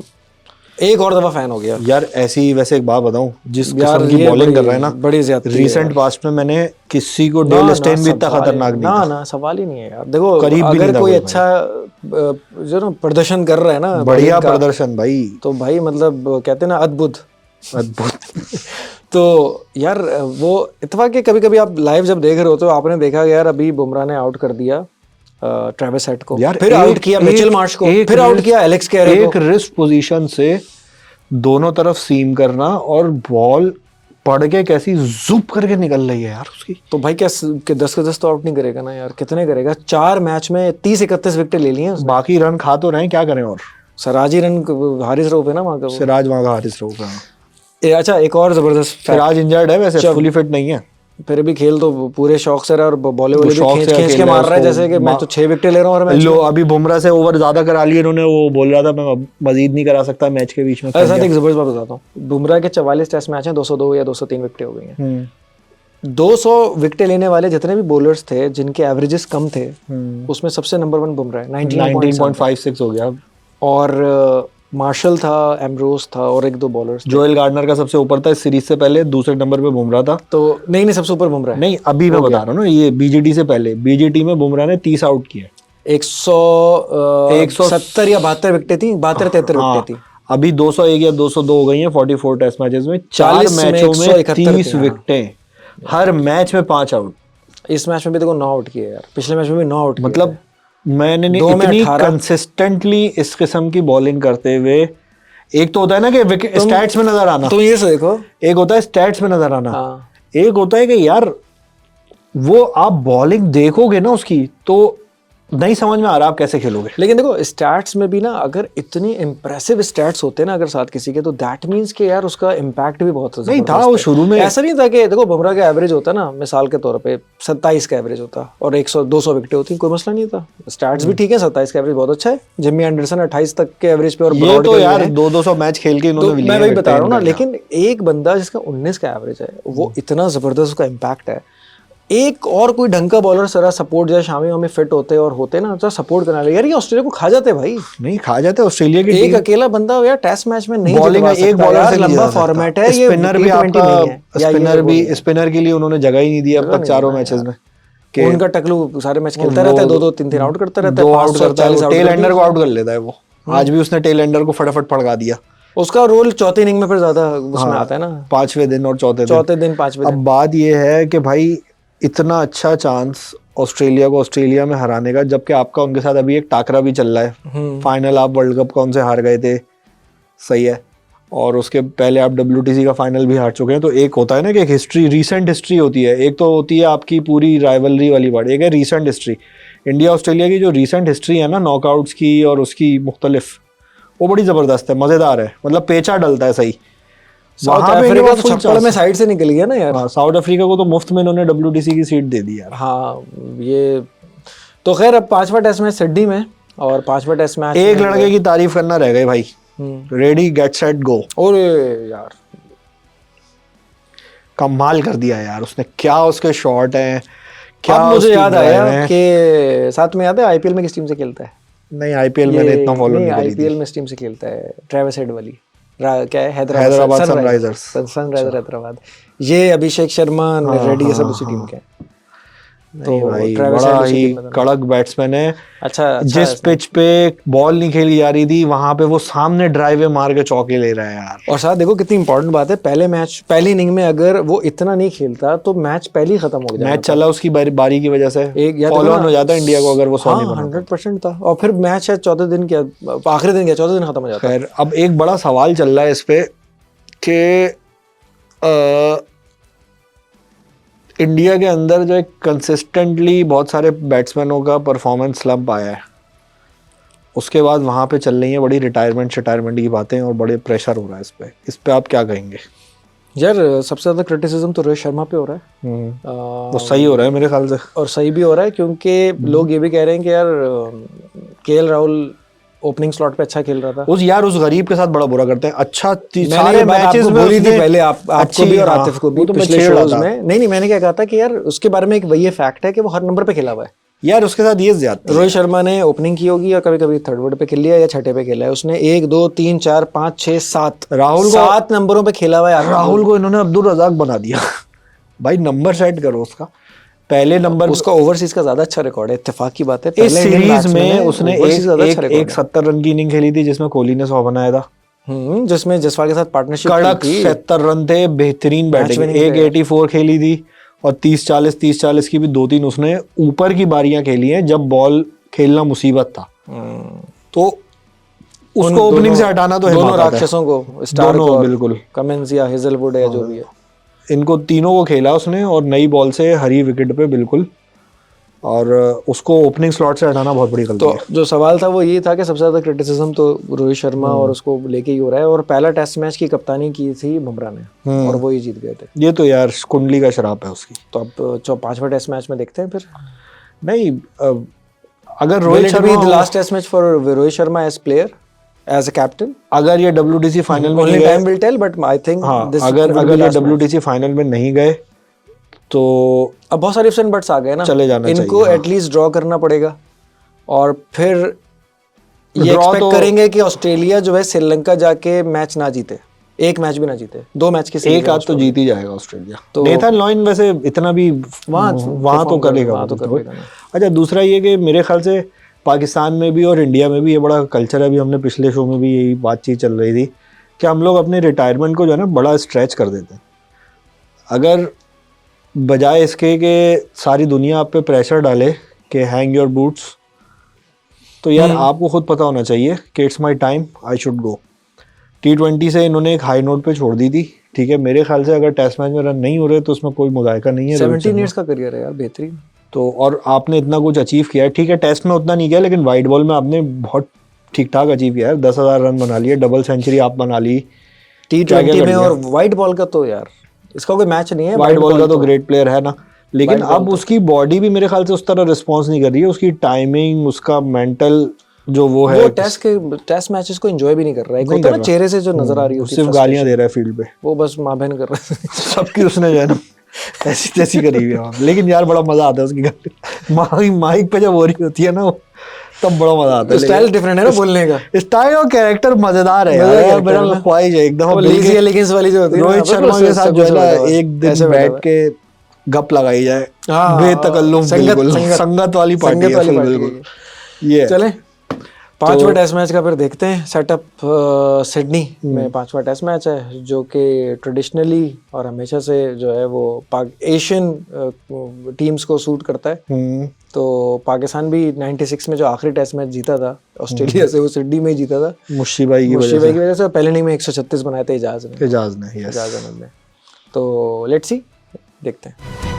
एक और दफा फैन हो गया यार ऐसी, वैसे एक बात बताऊं, जिस यार, किस्म की ये बॉलिंग कर बड़ी- रहा है ना, बड़ी ज्यादती है रिसेंट यार। पास्ट में मैंने किसी को ना, डेल ना, स्टेन भी इतना सवाल ही खतरनाक नहीं था। ना सवाल ही नहीं है यार। देखो करीब भी अगर नहीं था कोई कोई अच्छा जो ना प्रदर्शन कर रहा है ना बढ़िया bowling का, प्रदर्शन भाई, तो भाई मतलब कहते हैं ना अद्भुत। अद्भुत। तो यार वो इत्तेफाक के कभी कभी आप लाइव जब देख रहे हो तो आपने देखा यार अभी बुमराह ने आउट कर दिया ट्रेविस हेड को, यार फिर आउट किया मिचेल मार्श को, फिर आउट किया एलेक्स कैरे को। एक रिस्ट पोजीशन से दोनों तरफ सीम करना, और बॉल पड़ के कैसी जुप करके निकल रही है यार उसकी। तो भाई क्या 10 के 10 तो आउट नहीं करेगा ना यार, कितने करेगा? 4 मैच में 30-31 विकेट ले लिए उसने। बाकी रन खा तो रहे हैं, क्या करें। और सराजी रन हारिस रऊफ है ना वहाँ का वो। सिराज वहां का हारिस रऊफ है। अच्छा, एक और जबरदस्त fact, सिराज इंजर्ड है वैसे, फुली फिट नहीं है। फिर भी खेल तो पूरे शौक से रहा, और बॉले वाले भी शौक खींच से खींच के खेल रहा है मार रहा है, उसको। जैसे कि मैं तो 6 विकेट ले रहा हूँ हर मैच लो में। अभी बुमराह से ओवर ज्यादा करा लिए इन्होंने, वो बोल रहा था मैं अब मजीद नहीं करा सकता मैच के बीच में। ऐसा एक जबरदस्त बात बताता हूँ, बुमराह के 44 टेस्ट मैच हैं, 202 या 203 विकेटें हो गई हैं। 200 विकेटें लेने वाले जितने भी बॉलर्स थे जिनके एवरेजेस कम थे, उसमें सबसे नंबर 1 बुमराह है, 19.56 हो गया। और मार्शल था, एम्ब्रोस था, और 1-2 बॉलर्स। जोएल गार्डनर का सबसे ऊपर था इस सीरीज से पहले, दूसरे नंबर पे बुमराह था। तो नहीं सबसे ऊपर बुमराह है। नहीं अभी मैं बता रहा हूँ ना, ये बीजीटी से पहले, बीजीटी में बुमराह ने 30 आउट किया। 170 या 72 विकेटें थी, 72-73 हाँ, विकेटें थी। अभी 201 या 202 हो गई हैं 44 टेस्ट मैचेस में, 4 40 में मैचों में 171 30 थे, हाँ। विकेटें, हर मैच में 5 आउट। इस मैच में भी देखो 9 आउट किए यार, पिछले मैच में भी 9 आउट किए मतलब मैंने नहीं दो में इतनी 18 कंसिस्टेंटली इस किस्म की बॉलिंग करते हुए, एक तो होता है ना कि स्टैट्स में नजर आना, तुम ये से देखो। एक होता है स्टैट्स में नजर आना, हाँ, एक होता है कि यार वो आप बॉलिंग देखोगे ना उसकी तो नहीं समझ में आ रहा आप कैसे खेलोगे। लेकिन देखो स्टैट्स में भी ना, अगर इतनी इंप्रेसिव स्टैट्स होते ना अगर साथ किसी के, तो दैट मींस कि यार उसका इम्पैक्ट भी बहुत नहीं था जबरदस्त वो है। शुरू में। ऐसा नहीं था कि देखो बुमराह का एवरेज होता ना, मिसाल के तौर पे 27 का एवरेज होता और 100-200 विकेटें होती, कोई मसला नहीं था। स्टैट्स भी ठीक है, 27 का एवरेज बहुत अच्छा है। जिमी एंडरसन 28 तक के एवरेज पे और ये ब्रॉड तो के यार हैं। 200 मैच खेल के तो इन्होंने मैं वही बता रहा हूँ ना, लेकिन एक बंदा जिसका 19 का एवरेज है, वो इतना जबरदस्त उसका इम्पैक्ट है। एक और कोई ढंग का बॉलर सरा सपोर्ट जाए, शामी हमें फिट होते और होते ना, तो सपोर्ट करना यार, ये ऑस्ट्रेलिया को खा जाते भाई। नहीं खा जाते ऑस्ट्रेलिया की एक टीम। अकेला बंदा यार टेस्ट मैच में नहीं बॉलिंग जितवा एक सकता बॉलर यार, से नहीं लंबा जिता फॉर्मेट सकता। है ये, स्पिनर भी T20 आपका, नहीं है, या ये स्पिनर वो भी नहीं है। स्पिनर के लिए उन्होंने जगह ही नहीं दी अब जगह तक नहीं चारों देना मैचेस यार। में कि उनका टकलू सारे मैच खेलता रहता है, 2-2 3-3 आउट करता रहता है, 2 आउट करता है, 540 आउट टेल कर एंडर को दिए। आउट कर लेता है वो। आज भी उसने टेल एंडर को फटाफट फड़का दिया। उसका रोल चौथी इनिंग में फिर ज्यादा उसमें आता है ना, 5वें दिन और चौथे दिन 5वें अब दिन। बात ये है कि भाई इतना अच्छा चांस ऑस्ट्रेलिया को ऑस्ट्रेलिया में हराने का, जबकि आपका उनके साथ अभी एक टाकरा भी चल रहा है। फाइनल आप वर्ल्ड कप कौन से हार गए थे, सही है, और उसके पहले आप WTC का फाइनल भी हार चुके हैं। तो एक होता है ना कि एक हिस्ट्री, रीसेंट हिस्ट्री होती है, एक तो होती है आपकी पूरी राइवलरी वाली बात, एक है रीसेंट हिस्ट्री। इंडिया ऑस्ट्रेलिया की जो रीसेंट हिस्ट्री है ना नॉकआउट्स की और उसकी मुख्तलिफ, वो बड़ी ज़बरदस्त है, मज़ेदार है, मतलब पेचा डलता है सही। साउथ वहाँ पे अफ्रीका इनके तो पास full छप्पड़ chance में है। साइड से निकल गया ना यार। हाँ, साउथ अफ्रीका को तो मुफ्त में इन्होंने WTC की सीट दे दी यार। हाँ, ये तो खैर अब 5वां टेस्ट मैच सिडनी में, और 5वां टेस्ट मैच एक लड़के की तारीफ करना रह गई भाई, रेडी गेट सेट गो, और यार कमाल कर दिया यार उसने, क्या उसके शॉट हैं, क्या अब मुझे उसकी याद drive आया हैं। कि साथ में याद है आईपीएल में किस टीम से खेलता है? नहीं आईपीएल मैंने इतना फॉलो नहीं करी थी। आईपीएल में इस टीम से खेलता है, ट्रेविस हेड वाली, क्या है, हैदराबाद सनराइजर्स। सनराइजर हैदराबाद। ये अभिषेक शर्मा, रेड्डी, ये सब उसी टीम के हैं। नहीं भाई, ट्रेविस हेड बड़ा उसी ही टीम में था। कड़क बैट्समैन है। अच्छा जिस पिच पे बॉल नहीं खेली जा रही थी वहां पे वो सामने ड्राइवे मार के चौके ले रहा है यार। और साथ देखो कितनी इंपॉर्टेंट बात है, पहली इनिंग में अगर वो इतना नहीं खेलता तो मैच पहले ही खत्म हो जाता। मैच चला उसकी बारी की वजह से, एक या फॉलो ऑन हो जाता इंडिया को अगर वो 100 नहीं बनाता। 100% था, और फिर मैच है चौथे दिन, क्या आखिरी दिन, क्या चौथे दिन खत्म हो जाता। खैर अब एक बड़ा सवाल चल रहा है इस पे कि इंडिया के अंदर जो एक कंसिस्टेंटली बहुत सारे बैट्समैनों का परफॉर्मेंस स्लम्प आया है, उसके बाद वहाँ पे चल रही है बड़ी रिटायरमेंट की बातें और बड़े प्रेशर हो रहा है इस पे आप क्या कहेंगे? यार सबसे ज़्यादा क्रिटिसिज्म तो रोहित शर्मा पे हो रहा है। वो सही हो रहा है मेरे ख्याल से, और सही भी हो रहा है, क्योंकि लोग ये भी कह रहे हैं कि यार KL राहुल ओपनिंग स्लॉट पे अच्छा खेल रहा था। उस गरीब के साथ बड़ा बुरा करते हैं। अच्छा मैंने सारे ये बात मैचेस आपको में बोली थी उसने पहले, आपको भी और हाँ, आतिफ को भी वो तो मैं पिछले छेड़ रहा शोज था। में। नहीं, मैंने क्या कहा था कि यार उसके बारे में एक वही फैक्ट है कि वो हर नंबर पे खेला हुआ है। यार उसके साथ ये ज्यादा रोहित शर्मा ने ओपनिंग की होगी, या कभी कभी थर्ड विकेट पे खेल लिया या छठे पे खेला है उसने। 1 2 3 4 5 6 7 राहुल को 7 नंबरों पे खेला हुआ है। राहुल को इन्होंने अब्दुल रजाक बना दिया भाई, नंबर सेट करो उसका। पहले नंबर उसका ओवरसीज का ज्यादा अच्छा रिकॉर्ड है, इत्तेफाक की बात है। इस पहले इंडियन सीरीज बैट्समैन में है, उसने overseas का ज्यादा अच्छा एक रिकॉर्ड है। 70 रन की इनिंग खेली थी जिसमें कोहली ने 100 बनाया था। जिसमें जसवाल के साथ पार्टनरशिप कड़क 70 रन थे, बेहतरीन बैटिंग। winning एक 84 खेली थी और 30-40 की भी 2-3 उसने ऊपर की बारियां खेली हैं जब बॉल खेलना मुसीबत था। तो उसको ओपनिंग से हटाना तो दोनों हिमाकत है। राक्षसों को, स्टार्क दोनों और बिल्कुल, कमिंस या हेजलवुड या जो भी है, इनको तीनों को खेला उसने और नई बॉल से हरी विकेट पे बिल्कुल, और उसको ओपनिंग स्लॉट से हटाना बहुत बड़ी गलती तो है। जो सवाल था वो ये था कि सबसे ज्यादा क्रिटिसिज्म तो रोहित शर्मा और उसको लेके ही हो रहा है। और पहला टेस्ट मैच की कप्तानी की थी बुमराह ने, और वो ही जीत गए थे। ये तो यार कुंडली का शराब है उसकी। तो अब 5वां टेस्ट मैच में देखते हैं फिर। नहीं अगर Rohit Sharma last test match for Rohit Sharma as player, as a captain, अगर ये WTC फाइनल में ओनली नहीं गए, time will tell, but I think हाँ, अगर ये WTC फाइनल में नहीं गए तो अब बहुत सारे ऑप्शन बट्स आ गए ना, चले जाना इनको चाहिए, एटलीस्ट ड्रॉ करना पड़ेगा। और फिर ये Draw एक्सपेक्ट तो- करेंगे कि ऑस्ट्रेलिया जो है श्रीलंका जाके मैच ना जीते, एक मैच भी ना जीते, 2 मैच की सीरीज एक आध तो जीत ही जाएगा ऑस्ट्रेलिया। तो- नेथन लॉइन वैसे इतना भी वहां तो करेगा वहाँ वो तो तो। करेगा ना। अच्छा दूसरा ये कि मेरे ख्याल से पाकिस्तान में भी और इंडिया में भी ये बड़ा कल्चर है, अभी हमने पिछले शो में भी यही बातचीत चल रही थी कि हम लोग अपने रिटायरमेंट को जो है ना बड़ा स्ट्रेच कर देते हैं। अगर बजाय इसके कि सारी दुनिया आप पे प्रेशर डाले कि हैंग योर बूट्स, तो यार आपको खुद पता होना चाहिए कि it's my time, I should go. T20 से इन्होंने एक हाई नोट पे छोड़ दी थी, ठीक है। मेरे ख्याल से अगर टेस्ट मैच में रन नहीं हो रहे तो उसमें कोई मुदायका नहीं है। 17 ईयर्स का करियर है यार, बेहतरीन। तो और आपने इतना कुछ अचीव किया है, ठीक है। टेस्ट में उतना नहीं किया लेकिन वाइट बॉल में आपने बहुत ठीक ठाक अचीव किया है। 10,000 रन बना लिए, डबल सेंचुरी आप बना ली T20 में। और वाइट बॉल का तो यार इसका कोई मैच नहीं है। वाइट बॉल का तो ग्रेट प्लेयर है ना, लेकिन अब उसकी बॉडी भी मेरे ख्याल से उस तरह रिस्पॉन्स नहीं कर रही है। उसकी टाइमिंग, उसका मेंटल जो वो है, वो टेस्ट मैचेस को एंजॉय भी नहीं कर रहा है। होता है ना चेहरे से जो नजर आ रही है, सिर्फ गालियां दे रहा है फील्ड पे। वो बस माँ बहन कर रहा है सबकी उसने जो है ना ऐसी तैसी करी हुई है। लेकिन यार बड़ा मजा आता है उसकी गाली माइक पे जब हो रही होती है ना तब बड़ा मजा आता है। स्टाइल डिफरेंट है ना बोलने का, स्टाइल और कैरेक्टर मजेदार है यार। मेरा ख्वाहिश है एक दफा वाली जो होती है रोहित शर्मा के साथ जो है ना एक दिन बैठ के गप लगाई जाए, बेतकल्लुफ, बिल्कुल संगत वाली पार्टी है बिल्कुल। ये चले 5वां टेस्ट मैच का फिर देखते हैं सेटअप। सिडनी में 5वां टेस्ट मैच है जो कि ट्रेडिशनली और हमेशा से जो है वो एशियन टीम्स को सूट करता है। तो पाकिस्तान भी 96 में जो आखिरी टेस्ट मैच जीता था ऑस्ट्रेलिया से, वो सिडनी में ही जीता था मुशी भाई की वजह से। पहले इनिंग में 136 बनाए थे इजाज ने। इजाज ने। तो लेट्स सी, देखते हैं।